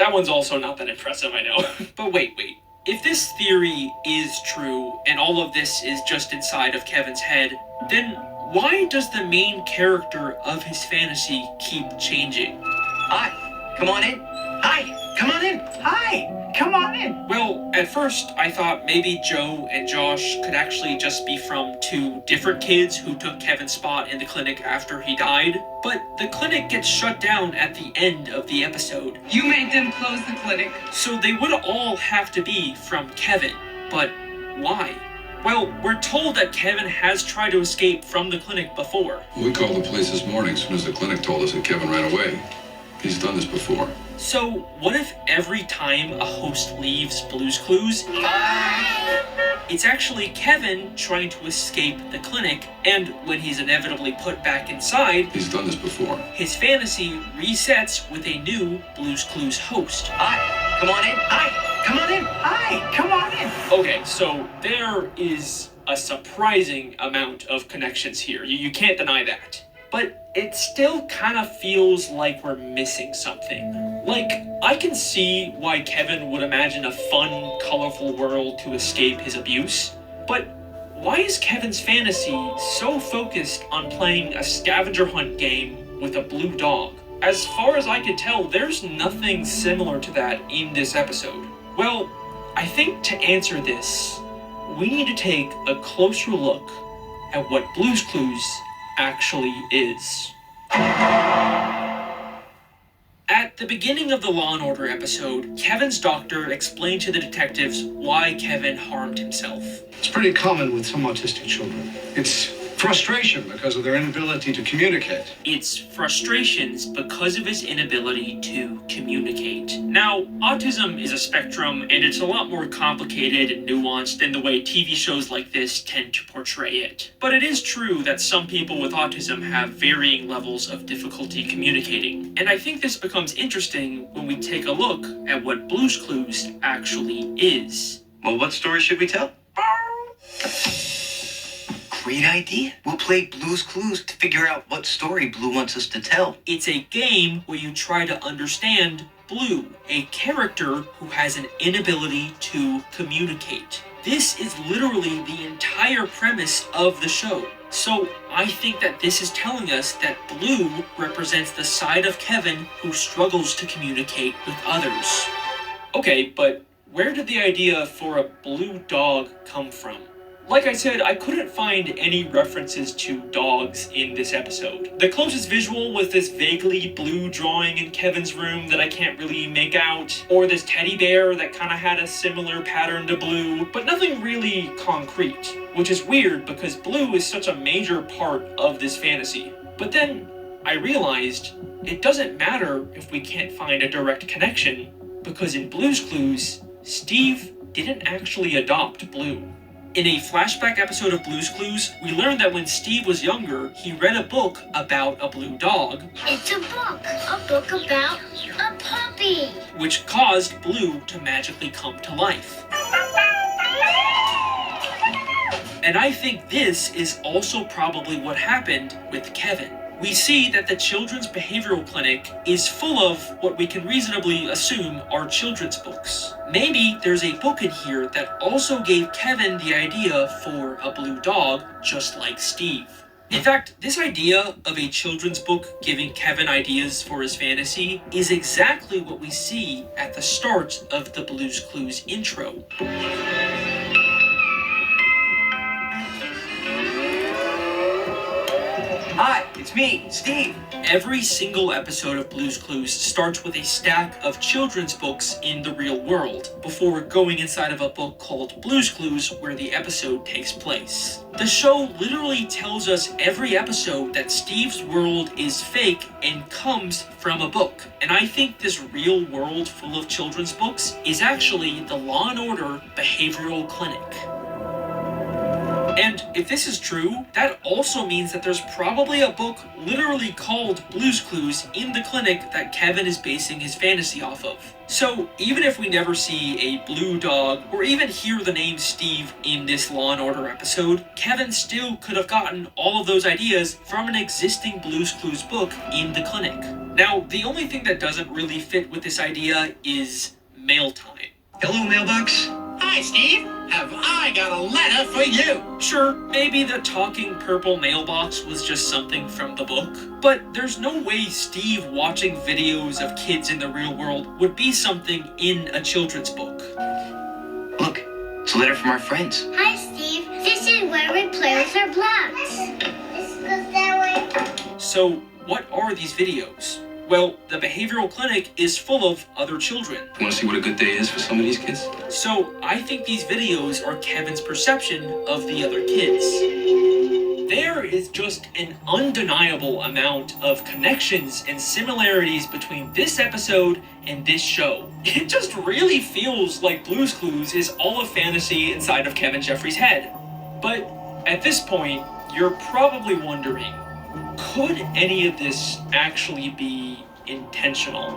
That one's also not that impressive, I know. But wait. If this theory is true, and all of this is just inside of Kevin's head, then why does the main character of his fantasy keep changing? Hi, come on in. Hi, come on in. Hi, come on in. Well, at first, I thought maybe Joe and Josh could actually just be from two different kids who took Kevin's spot in the clinic after he died. But the clinic gets shut down at the end of the episode. You made them close the clinic. So they would all have to be from Kevin. But why? Well, we're told that Kevin has tried to escape from the clinic before. We called the police this morning as soon as the clinic told us that Kevin ran away. He's done this before. So, what if every time a host leaves Blue's Clues, it's actually Kevin trying to escape the clinic, and when he's inevitably put back inside, He's done this before. his fantasy resets with a new Blue's Clues host. Hi, come on in. Hi, come on in. Hi, come on in. Okay, so there is a surprising amount of connections here. You can't deny that. But it still kind of feels like we're missing something. Like, I can see why Kevin would imagine a fun, colorful world to escape his abuse, but why is Kevin's fantasy so focused on playing a scavenger hunt game with a blue dog? As far as I can tell, there's nothing similar to that in this episode. Well, I think to answer this, we need to take a closer look at what Blue's Clues actually is. At the beginning of the Law & Order episode, Kevin's doctor explained to the detectives why Kevin harmed himself. It's pretty common with some autistic children. It's frustration because of their inability to communicate. It's frustrations because of his inability to communicate. Now, autism is a spectrum, and it's a lot more complicated and nuanced than the way TV shows like this tend to portray it. But it is true that some people with autism have varying levels of difficulty communicating. And I think this becomes interesting when we take a look at what Blue's Clues actually is. Well, what story should we tell? Great idea. We'll play Blue's Clues to figure out what story Blue wants us to tell. It's a game where you try to understand Blue, a character who has an inability to communicate. This is literally the entire premise of the show. So I think that this is telling us that Blue represents the side of Kevin who struggles to communicate with others. Okay, but where did the idea for a blue dog come from? Like I said, I couldn't find any references to dogs in this episode. The closest visual was this vaguely blue drawing in Kevin's room that I can't really make out, or this teddy bear that kind of had a similar pattern to Blue, but nothing really concrete, which is weird because Blue is such a major part of this fantasy. But then I realized it doesn't matter if we can't find a direct connection, because in Blue's Clues, Steve didn't actually adopt Blue. In a flashback episode of Blue's Clues, we learned that when Steve was younger, he read a book about a blue dog. It's a book about a puppy. Which caused Blue to magically come to life. And I think this is also probably what happened with Kevin. We see that the Children's Behavioral Clinic is full of what we can reasonably assume are children's books. Maybe there's a book in here that also gave Kevin the idea for a blue dog, just like Steve. In fact, this idea of a children's book giving Kevin ideas for his fantasy is exactly what we see at the start of the Blue's Clues intro. Hi, it's me, Steve. Every single episode of Blue's Clues starts with a stack of children's books in the real world, before going inside of a book called Blue's Clues where the episode takes place. The show literally tells us every episode that Steve's world is fake and comes from a book. And I think this real world full of children's books is actually the Law & Order Behavioral Clinic. And if this is true, that also means that there's probably a book literally called Blue's Clues in the clinic that Kevin is basing his fantasy off of. So even if we never see a blue dog or even hear the name Steve in this Law & Order episode, Kevin still could have gotten all of those ideas from an existing Blue's Clues book in the clinic. Now, the only thing that doesn't really fit with this idea is mail time. Hello, mailbox. Hi, Steve. Have I got a letter for you? Sure, maybe the talking purple mailbox was just something from the book, but there's no way Steve watching videos of kids in the real world would be something in a children's book. Look, it's a letter from our friends. Hi, Steve. This is where we play with our blocks. This goes that way. So, what are these videos? Well, the behavioral clinic is full of other children. You want to see what a good day is for some of these kids? So, I think these videos are Kevin's perception of the other kids. There is just an undeniable amount of connections and similarities between this episode and this show. It just really feels like Blue's Clues is all a fantasy inside of Kevin Jeffries' head. But at this point, you're probably wondering, could any of this actually be intentional?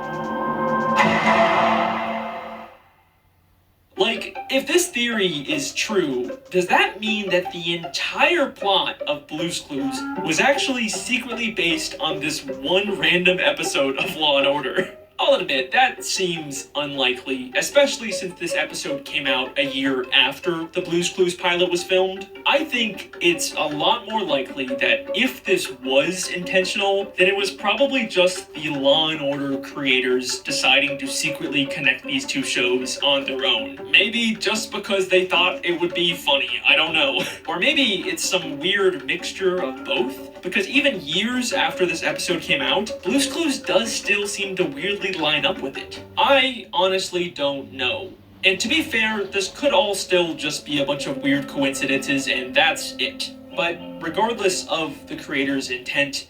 Like, if this theory is true, does that mean that the entire plot of Blue's Clues was actually secretly based on this one random episode of Law & Order? I'll admit, that seems unlikely, especially since this episode came out a year after the Blue's Clues pilot was filmed. I think it's a lot more likely that if this was intentional, then it was probably just the Law & Order creators deciding to secretly connect these two shows on their own. Maybe just because they thought it would be funny, I don't know. Or maybe it's some weird mixture of both, because even years after this episode came out, Blue's Clues does still seem to weirdly line up with it. I honestly don't know. And to be fair, this could all still just be a bunch of weird coincidences and that's it. But regardless of the creator's intent,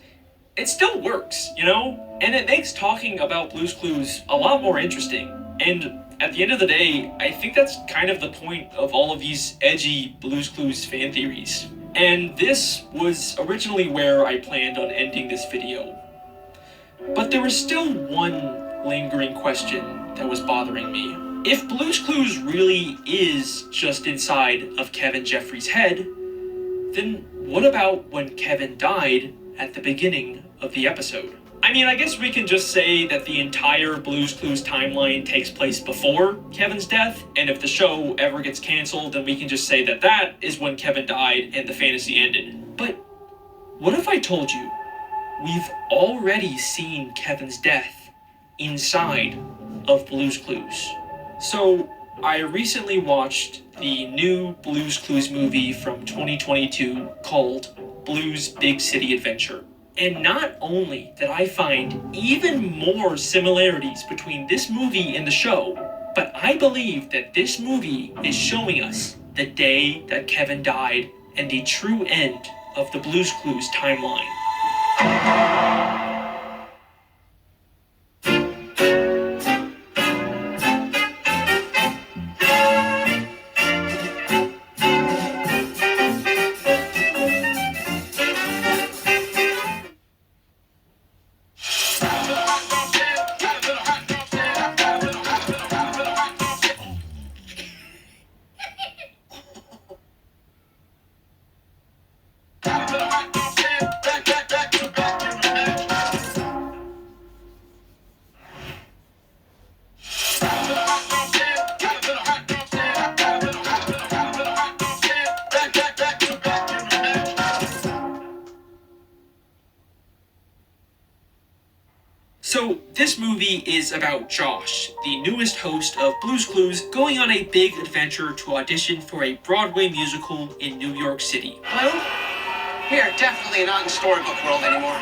it still works, you know? And it makes talking about Blue's Clues a lot more interesting. And at the end of the day, I think that's kind of the point of all of these edgy Blue's Clues fan theories. And this was originally where I planned on ending this video. But there was still one lingering question that was bothering me. If Blue's Clues really is just inside of Kevin Jeffries' head, then what about when Kevin died at the beginning of the episode? I mean, I guess we can just say that the entire Blue's Clues timeline takes place before Kevin's death, and if the show ever gets canceled, then we can just say that that is when Kevin died and the fantasy ended. But what if I told you we've already seen Kevin's death inside of Blue's Clues? So, I recently watched the new Blue's Clues movie from 2022 called Blue's Big City Adventure. And not only did I find even more similarities between this movie and the show, but I believe that this movie is showing us the day that Kevin died and the true end of the Blue's Clues timeline. So, this movie is about Josh, the newest host of Blue's Clues, going on a big adventure to audition for a Broadway musical in New York City. Blue? Here, definitely not in storybook world anymore.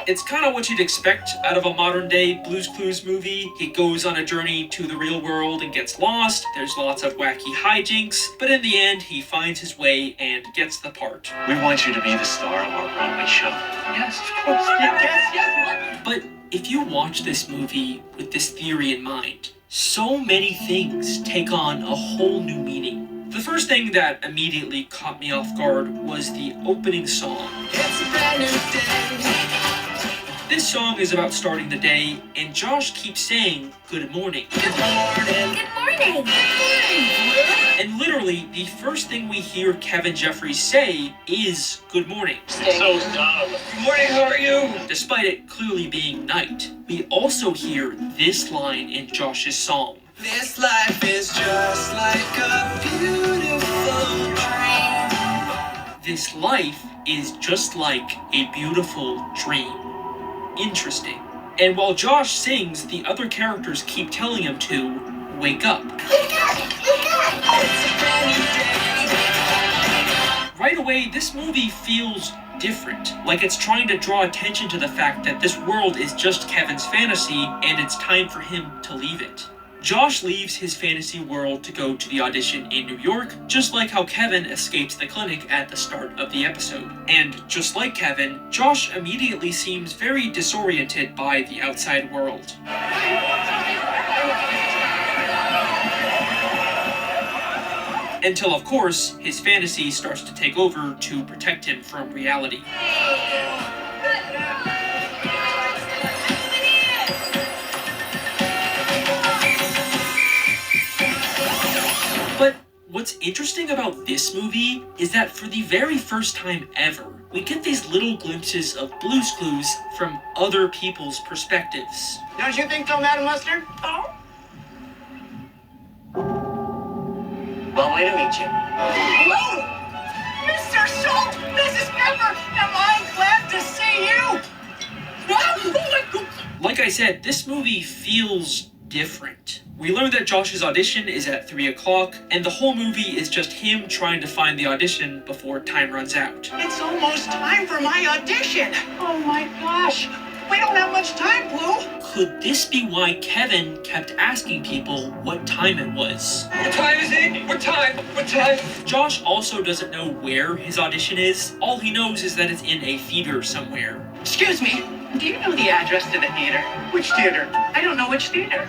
It's kind of what you'd expect out of a modern-day Blue's Clues movie. He goes on a journey to the real world and gets lost. There's lots of wacky hijinks, but in the end, he finds his way and gets the part. We want you to be the star of our Broadway show. Yes, of course. Yes. But if you watch this movie with this theory in mind, so many things take on a whole new meaning. The first thing that immediately caught me off guard was the opening song. It's a brand new day. This song is about starting the day, and Josh keeps saying, "Good morning." Good morning. Good morning. And literally, the first thing we hear Kevin Jeffries say is, "Good morning." So dumb. Good morning, how are you? Despite it clearly being night. We also hear this line in Josh's song. This life is just like a beautiful dream. This life is just like a beautiful dream. Interesting. And while Josh sings, the other characters keep telling him to wake up. Right away, this movie feels different. Like it's trying to draw attention to the fact that this world is just Kevin's fantasy and it's time for him to leave it. Josh leaves his fantasy world to go to the audition in New York, just like how Kevin escapes the clinic at the start of the episode. And just like Kevin, Josh immediately seems very disoriented by the outside world. Until, of course, his fantasy starts to take over to protect him from reality. But what's interesting about this movie is that for the very first time ever, we get these little glimpses of Blue's Clues from other people's perspectives. Don't you think so, Madam Mustard? Oh. Long way to meet you. Hello! Mr. Schultz, Mrs. Pepper, am I glad to see you? Like I said, this movie feels different. We learn that Josh's audition is at 3 o'clock, and the whole movie is just him trying to find the audition before time runs out. It's almost time for my audition. Oh my gosh. We don't have much time, Blue. Could this be why Kevin kept asking people what time it was? What time is it? What time? What time? Josh also doesn't know where his audition is. All he knows is that it's in a theater somewhere. Excuse me. Do you know the address to the theater? Which theater? I don't know which theater.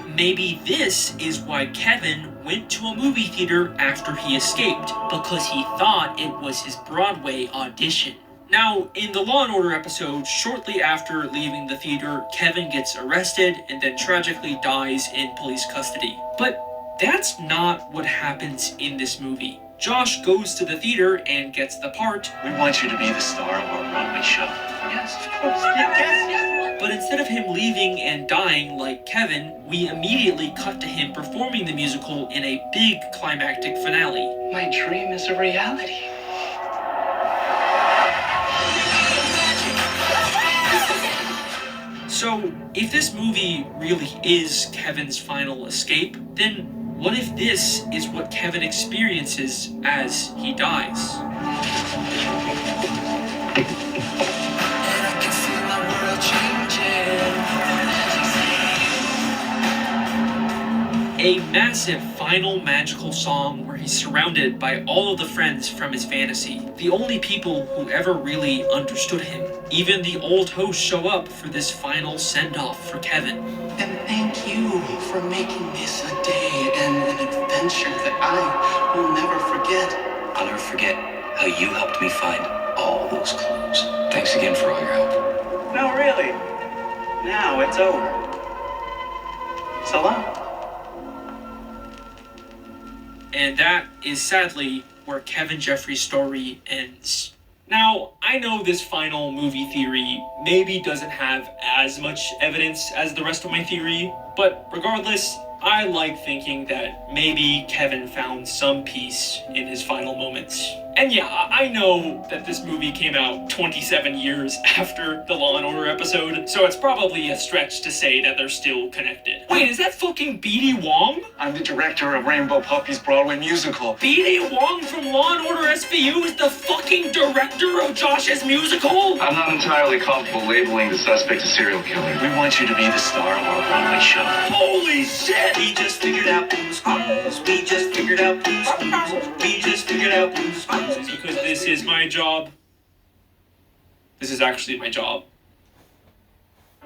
Maybe this is why Kevin went to a movie theater after he escaped, because he thought it was his Broadway audition. Now, in the Law & Order episode, shortly after leaving the theater, Kevin gets arrested and then tragically dies in police custody. But that's not what happens in this movie. Josh goes to the theater and gets the part. We want you to be the star of our Broadway show. Yes, of course. Yes. But instead of him leaving and dying like Kevin, we immediately cut to him performing the musical in a big climactic finale. My dream is a reality. So, if this movie really is Kevin's final escape, then what if this is what Kevin experiences as he dies? A massive final magical song where he's surrounded by all of the friends from his fantasy, the only people who ever really understood him. Even the old hosts show up for this final send-off for Kevin. And thank you for making this a day and an adventure that I will never forget. I'll never forget how you helped me find all those clues. Thanks again for all your help. No, really. Now it's over. So long. And that is sadly where Kevin Jeffries' story ends. Now, I know this final movie theory maybe doesn't have as much evidence as the rest of my theory, but regardless, I like thinking that maybe Kevin found some peace in his final moments. And yeah, I know that this movie came out 27 years after the Law & Order episode, so it's probably a stretch to say that they're still connected. Wait, is that fucking B.D. Wong? I'm the director of Rainbow Puppy's Broadway musical. B.D. Wong from Law & Order SVU is the fucking director of Josh's musical? I'm not entirely comfortable labeling the suspect a serial killer. We want you to be the star of our Broadway show. Holy shit! We just figured out Blue's Clues. We just figured out Blue's Clues. We just figured out Blue's Clues. Because this is my job. This is actually my job.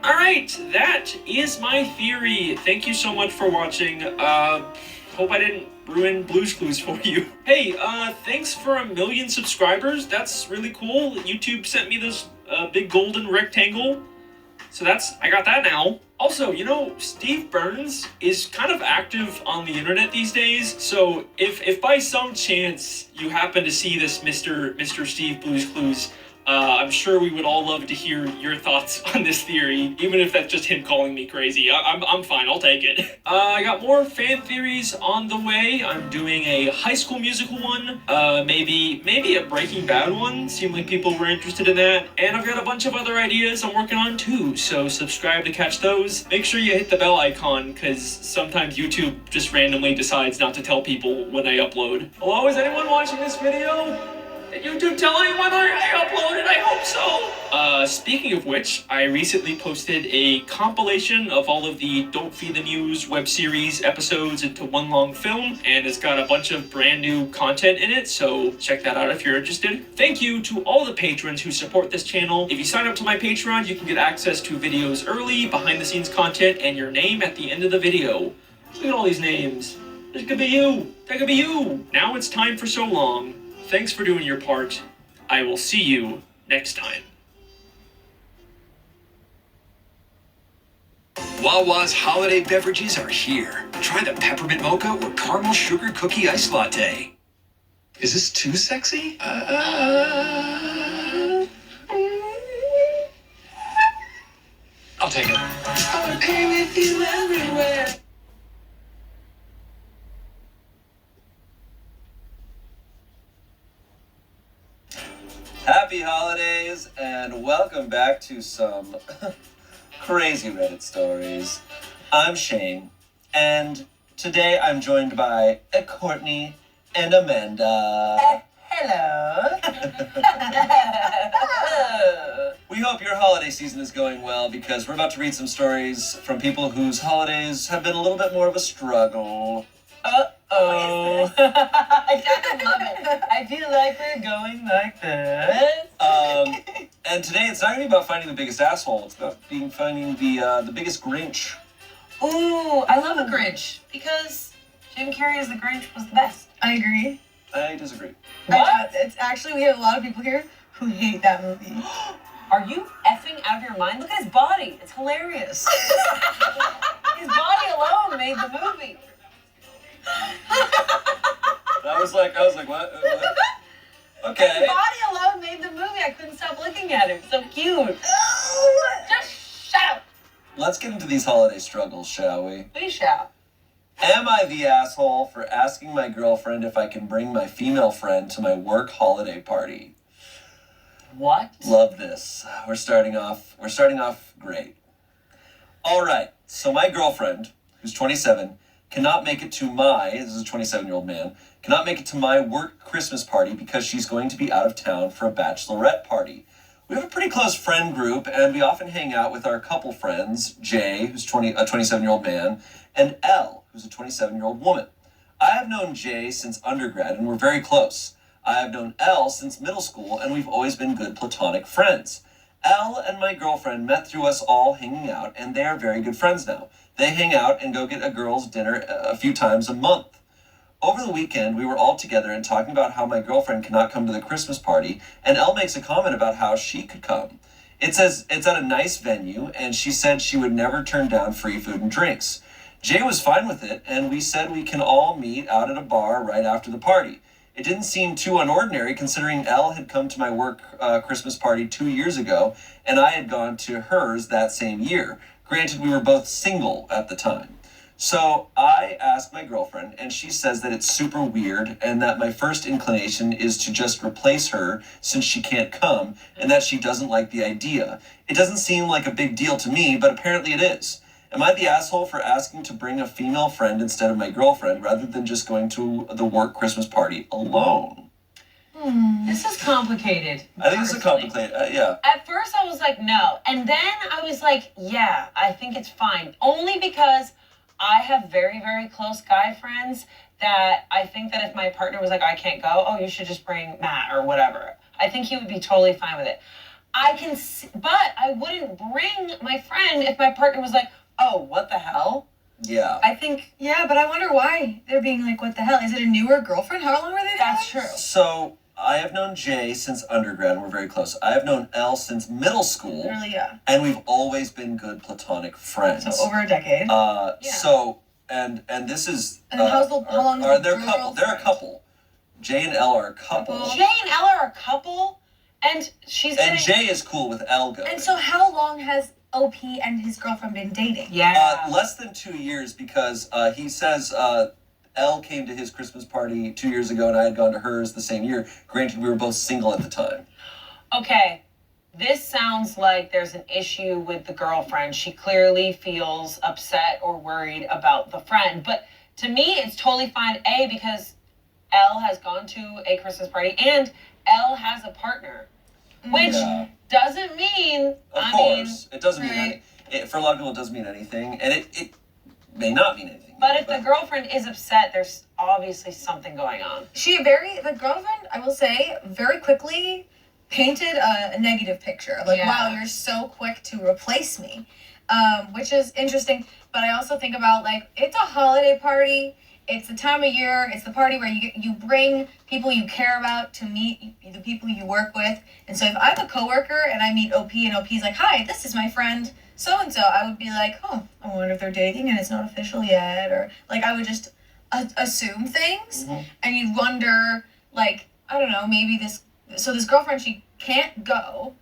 Alright, that is my theory. Thank you so much for watching. Hope I didn't ruin Blue's Clues for you. Hey, thanks for 1 million subscribers. That's really cool. YouTube sent me this big golden rectangle. So I got that now. Also, Steve Burns is kind of active on the internet these days. So if by some chance you happen to see this Mr. Steve Blues Clues, I'm sure we would all love to hear your thoughts on this theory, even if that's just him calling me crazy. I'm fine, I'll take it. I got more fan theories on the way. I'm doing a High School Musical one, maybe a Breaking Bad one. Seemed like people were interested in that. And I've got a bunch of other ideas I'm working on too, so subscribe to catch those. Make sure you hit the bell icon, because sometimes YouTube just randomly decides not to tell people when I upload. Hello, is anyone watching this video? Did YouTube tell anyone I uploaded? I hope so. Speaking of which, I recently posted a compilation of all of the Don't Feed the Muse web series episodes into one long film, and it's got a bunch of brand new content in it, so check that out if you're interested. Thank you to all the patrons who support this channel. If you sign up to my Patreon, you can get access to videos early, behind the scenes content, and your name at the end of the video. Look at all these names. This could be you. That could be you. Now it's time for So Long. Thanks for doing your part. I will see you next time. Wawa's holiday beverages are here. Try the peppermint mocha or caramel sugar cookie ice latte. Is this too sexy? I'll take it. I wanna be with you everywhere. Happy holidays and welcome back to some crazy Reddit stories. I'm Shane, and today I'm joined by Courtney and Amanda. Hello. We hope your holiday season is going well, because we're about to read some stories from people whose holidays have been a little bit more of a struggle. Uh-oh. I kind of love it. I feel like we're going like this. And today it's not going to be about finding the biggest asshole. It's about finding the biggest Grinch. Ooh, I love a Grinch because Jim Carrey as the Grinch was the best. I agree. I disagree. What? It's actually, we have a lot of people here who hate that movie. Are you effing out of your mind? Look at his body. It's hilarious. His body alone made the movie. I was like, what? Okay. His body alone made the movie. I couldn't stop looking at him. So cute. Just shut up. Let's get into these holiday struggles, shall we? We shall. Am I the asshole for asking my girlfriend if I can bring my female friend to my work holiday party? What? Love this. We're starting off great. All right. So my girlfriend, who's 27, cannot make it to this is a 27-year-old man, cannot make it to my work Christmas party because she's going to be out of town for a bachelorette party. We have a pretty close friend group, and we often hang out with our couple friends, Jay, who's a 27-year-old man, and Elle, who's a 27-year-old woman. I have known Jay since undergrad, and we're very close. I have known Elle since middle school, and we've always been good platonic friends. Elle and my girlfriend met through us all hanging out, and they are very good friends now. They hang out and go get a girls' dinner a few times a month. Over the weekend, we were all together and talking about how my girlfriend cannot come to the Christmas party, and Elle makes a comment about how she could come. It says it's at a nice venue, and she said she would never turn down free food and drinks. Jay was fine with it, and we said we can all meet out at a bar right after the party. It didn't seem too unordinary, considering Elle had come to my work Christmas party 2 years ago, and I had gone to hers that same year. Granted, we were both single at the time. So I asked my girlfriend, and she says that it's super weird, and that my first inclination is to just replace her since she can't come, and that she doesn't like the idea. It doesn't seem like a big deal to me, but apparently it is. Am I the asshole for asking to bring a female friend instead of my girlfriend, rather than just going to the work Christmas party alone? This is complicated. I think this is complicated, yeah. At first I was like, no. And then I was like, yeah, I think it's fine. Only because I have very, very close guy friends that I think that if my partner was like, I can't go, oh, you should just bring Matt or whatever. I think he would be totally fine with it. But I wouldn't bring my friend if my partner was like, oh, what the hell? Yeah. I think, yeah, but I wonder why they're being like, what the hell? Is it a newer girlfriend? How long were they together? That's true. So I have known Jay since undergrad, and we're very close. I have known Elle since middle school. Really, yeah. And we've always been good platonic friends. So over a decade. So and this is. And how long are they a couple? They're a couple. Jay and Elle are a couple. Jay and Elle are a couple, and she's. And Jay is cool with Elle going. And so, how long has OP and his girlfriend been dating? Yeah. Less than 2 years, because he says Elle came to his Christmas party 2 years ago, and I had gone to hers the same year. Granted, we were both single at the time. Okay, this sounds like there's an issue with the girlfriend. She clearly feels upset or worried about the friend. But to me, it's totally fine. A, because Elle has gone to a Christmas party, and Elle has a partner, which doesn't mean. Of course, it doesn't mean anything. For a lot of people, it doesn't mean anything, and it may not mean anything. But if the girlfriend is upset, there's obviously something going on. The girlfriend, I will say, very quickly painted a negative picture. Like, wow, you're so quick to replace me, which is interesting. But I also think about, like, it's a holiday party. It's the time of year. It's the party where you bring people you care about to meet the people you work with. And so if I'm a coworker and I meet OP and OP's like, hi, this is my friend so-and-so, I would be like, oh, I wonder if they're dating and it's not official yet. Or, like, I would just assume things. Mm-hmm. And you'd wonder, like, I don't know, maybe this girlfriend, she can't go.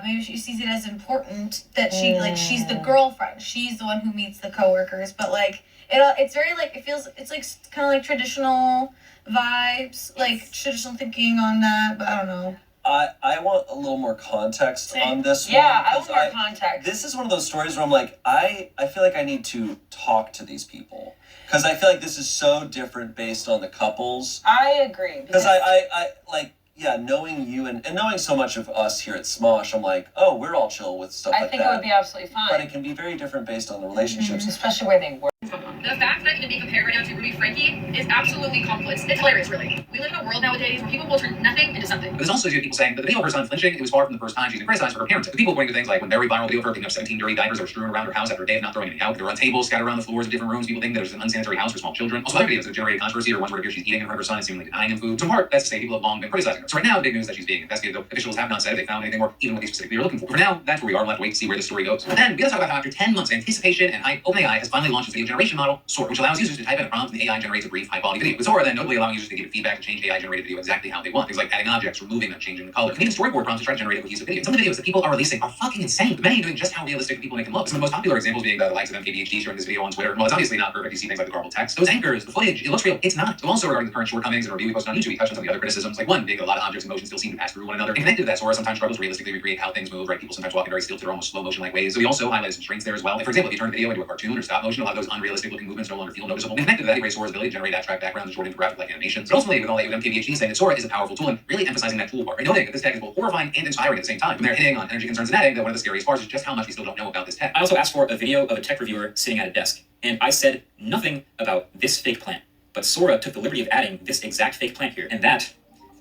Maybe she sees it as important that she's the girlfriend. She's the one who meets the coworkers. But, like, it's very, like, it's, like, kind of like traditional vibes, like, traditional thinking on that, but I don't know. I want a little more context on this one. Yeah, I want more context. This is one of those stories where I'm like, I feel like I need to talk to these people. Because I feel like this is so different based on the couples. I agree. Because I like, yeah, knowing you and knowing so much of us here at Smosh, I'm like, oh, we're all chill with stuff like that. I think it would be absolutely fine. But it can be very different based on the relationships. Especially where they work. The fact that you can be compared right now to Ruby Frankie is absolutely complex. It's hilarious, really. We live in a world nowadays where people will turn nothing into something. But there's also people saying that the video of her son flinching, it was far from the first time she's been criticized for her parenting. People pointing to things like when very viral video of her picking up 17 dirty diapers that were strewn around her house after a day of not throwing anything out. There were on tables scattered around the floors of different rooms. People think that there's an unsanitary house for small children. Also, other videos that generated controversy or ones where it appears she's eating in front of her son and seemingly denying him food. So in part, that's to say people have long been criticizing her. So right now, big news that she's being investigated, though officials have not said if they found anything more, even what they specifically are looking for. For now, that's where we are. We'll have to wait to see where the story goes. But then we gotta talk about how after 10 months of anticipation and hype, OpenAI has finally launched its video generation model, Sora, which allows users to type in a prompt and the AI generates a brief, high-quality video. With Sora, then notably allowing users to give feedback and change AI-generated video exactly how they want. Things like adding objects, removing them, changing the color, and even storyboard prompts to try to generate a cohesive video. Some of the videos that people are releasing are fucking insane, but many doing just how realistic people make them look. Some of the most popular examples being the likes of MKBHD sharing this video on Twitter. Well, it's obviously not perfect. You see things like the garbled text. Those anchors, the footage, it looks real. It's not. So also regarding the current shortcomings and review we posted on YouTube, we touched on some of the other criticisms. Like one, being that a lot of objects and motions still seem to pass through one another. And connected to that, Sora sometimes struggles to realistically recreate how things move, right? People sometimes walk in very stilted or almost slow motion-like ways. So we also highlighted some strengths there as well. Like, for example, if you turn a video into a cartoon or stop motion, a lot of those unrealistic-looking movements no longer feel noticeable. And connected to that, erase Sora's ability to generate abstract backgrounds and short infographic-like animations. But ultimately, with all that, with MKBHD saying that Sora is a powerful tool and really emphasizing that tool part, right? Noting that this tech is both horrifying and inspiring at the same time. When they're hitting on energy concerns and adding that one of the scariest parts is just how much we still don't know about this tech. I also asked for a video of a tech reviewer sitting at a desk, and I said nothing about this fake plant. But Sora took the liberty of adding this exact fake plant here, and that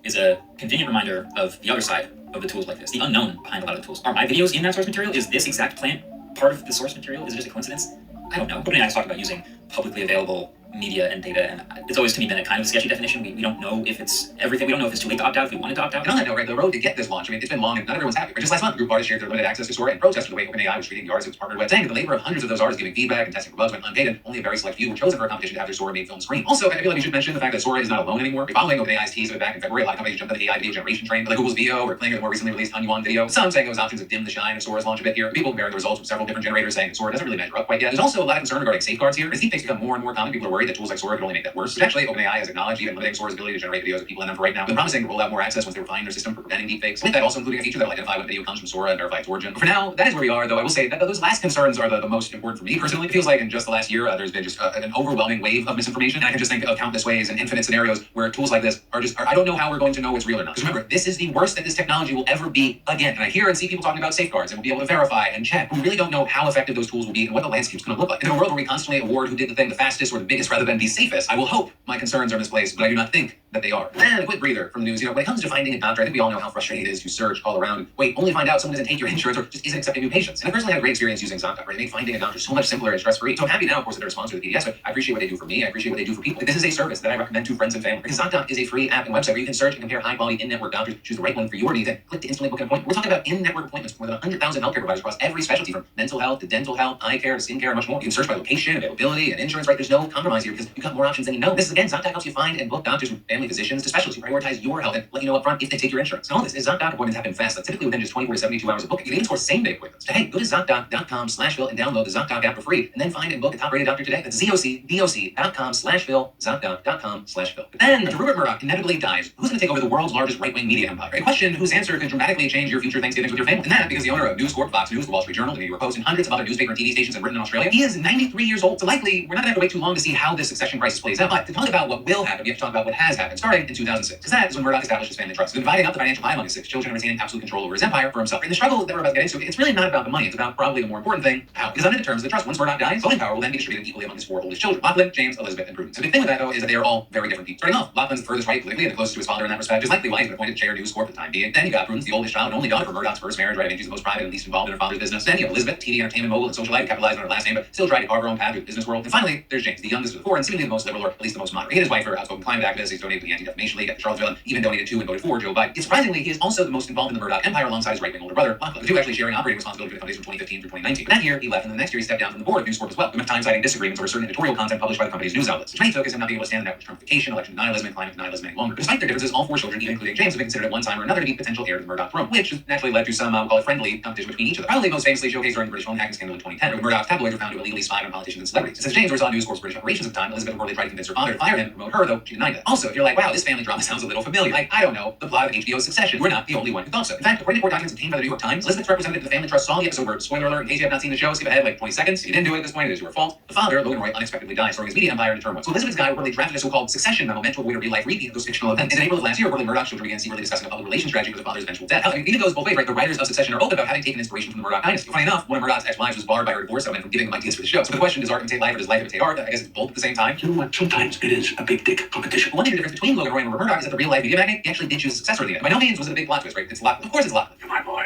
is a convenient reminder of the other side of the tools like this, the unknown behind a lot of the tools. Are my videos in that source material? Is this exact plant part of the source material? Is it just a coincidence? I don't know. OpenAI has talked about using publicly available media and data, and it's always to me been a kind of sketchy definition. We don't know if it's everything. We don't know if it's too late to opt out, if we wanted to opt out. And on that note, right, the road to get this launch, I mean, it's been long and not everyone's happy. But just last month, a group of artists shared their limited access to Sora and protested the way OpenAI was treating the artists it was partnered with, saying that the labor of hundreds of those artists giving feedback and testing for bugs went unpaid, and only a very select few were chosen for a competition to have their Sora made film screen. Also, I feel like we should mention the fact that Sora is not alone anymore. Following OpenAI's tease of it back in February, a lot of companies jumped on the AI video generation train, like Google's VO or Kling or the more recently released Hunyuan video. Some saying it was options of dim the shine of Sora's launch a bit here. People comparing the results from several different generators saying that Sora doesn't really measure up quite yet. There's also a lot of concern regarding safeguards here. As deepfakes become more and more common, people are worried that tools like Sora could only make that worse. Which actually, OpenAI has acknowledged even limiting Sora's ability to generate videos of people in them for right now, and promising to roll out more access once they refine their system for preventing deepfakes. With that, also including a feature that will identify what video comes from Sora and verify its origin. But for now, that is where we are, though I will say that those last concerns are the most important for me personally. It feels like in just the last year, there's been just an overwhelming wave of misinformation, and I can just think of countless ways and infinite scenarios where tools like this are I don't know how we're going to know it's real or not. Because remember, this is the worst that this technology will ever be again. And I hear and see people talking about safeguards and we'll be able to verify and check. We really don't know how effective those tools will be and what the landscape's going to look like. In a world where we constantly award who did the thing the fastest or the biggest rather than the safest, I will hope my concerns are misplaced, but I do not think that they are. And a quick breather from news. When it comes to finding a doctor, I think we all know how frustrating it is to search, call around, and wait, only to find out someone doesn't take your insurance or just isn't accepting new patients. And I personally had a great experience using ZocDoc, right? It made finding a doctor so much simpler and stress-free. So I'm happy now, of course, that they're a sponsor of the PDS, but I appreciate what they do for me. I appreciate what they do for people. This is a service that I recommend to friends and family. Because ZocDoc is a free app and website where you can search and compare high-quality in-network doctors, choose the right one for your needs, and click to instantly book an appointment. We're talking about in-network appointments for more than 100,000 healthcare providers across every specialty, from mental health to dental health, eye care to skin care, and much more. You can search by location, availability, and insurance, right? There's no compromise here because you've got more options than you know. This is, again, ZocDoc helps you find and book doctors from family physicians to specialists who prioritize your health and let you know up front if they take your insurance. And all this is ZocDoc appointments happen fast, like typically within just 24 to 72 hours of booking. You can even score same-day appointments. So hey, go to ZocDoc.com/Phil and download the ZocDoc app for free, and then find and book a top-rated doctor today. That's ZocDoc.com/Phil, ZocDoc.com/Phil. But then, if Rupert Murdoch inevitably dies, who's going to take over the world's largest right-wing media empire? A question whose answer could dramatically change your future Thanksgivings with your family. And that because the owner of News Corp, Fox News, The Wall Street Journal, The New York Post, and hundreds of other newspaper and TV stations in Britain and Australia, he is 93 years old. So likely, we're not going to have to wait too long to see how this succession crisis plays out. But to talk about what will happen, we have to talk about what has happened, starting in 2006. Because that is when Murdoch established his family trust, dividing up the financial pie among his 6 children and retaining absolute control over his empire for himself. And the struggle that we're about to get into, it's really not about the money. It's about probably the more important thing, power. Because under the terms of the trust, once Murdoch dies, voting power will then be distributed equally among his 4 oldest children: Lachlan, James, Elizabeth, and Prudence. The big thing with that, though, is that they are all very different people. Starting off, Lachlan's the furthest right politically and the closest to his father in that respect, which is likely why he's been appointed chair of News Corp for the time being. Then you got Prudence, the oldest child and only daughter from Murdoch's first marriage, right? I mean, she's the most private and least involved in her father's business. Then you have Elizabeth, TV entertainment mogul and socialite, capitalized on her last name, but still tried to carve her own path through the business world. And finally, there's James, the youngest of the 4 and seemingly the most liberal, or at least the most moderate. He and his wife are outspoken climate activists. He's donated to the Anti-Defamation League at Charlottesville and even donated to and voted for Joe Biden. Yet surprisingly, he is also the most involved in the Murdoch empire alongside his right-wing older brother, Lachlan, the two actually sharing operating responsibility for the companies from 2015 through 2019. But that year, he left, and the next year he stepped down from the board of News Corp as well, with time citing disagreements over certain editorial content published by the company's news outlets, which many took as him not being able to stand the network's Trumpification, election denialism, and climate denialism any longer. But despite their differences, all 4 children, even including James, have been considered at one time or another to be potential heir to the Murdoch throne, which has naturally led to some, we'll call it friendly competition between each of them. Probably most famously showcased during the British phone hacking scandal in 2010, where Murdoch's tabloids were found to illegally spy on politicians and celebrities. And since James oversaw News Corp's British operations at the time, Elizabeth reportedly tried to convince her father to fire him and promote her, though she denied that. Also, if you're like, wow, this family drama sounds a little familiar, like, I don't know, the plot of HBO's Succession, we're not the only one who thought so. In fact, according to court documents obtained by the New York Times, Elizabeth's representative of the family trust saw the episode where, spoiler alert, in case you have not seen the show, skip ahead like 20 seconds. If you didn't do it at this point, it is your fault. The father, Logan Roy, unexpectedly dies, throwing his media empire into turmoil. So Elizabeth's guy reportedly drafted a so-called succession memo meant to avoid a real-life repeat of those fictional events. And in April of last year, reportedly Murdoch's children began secretly discussing a public relations strategy with the father's eventual death. I mean, it even goes both ways, right? The writers of Succession are open about having taken inspiration from the Murdoch dynasty. Funny enough, one of Murdoch's ex-wives was barred by her divorce settlement from giving them ideas for the show. So the question, does art imitate life or does life imitate art? I guess it's both at the same time. You know what? Sometimes it is a big dick competition. But one major difference between Logan Roy and Rupert Murdoch is that the real-life media magnate, he actually did choose a successor at the end. By no means was it a big plot twist, right? It's Lachlan. Of course it's Lachlan. You're my boy.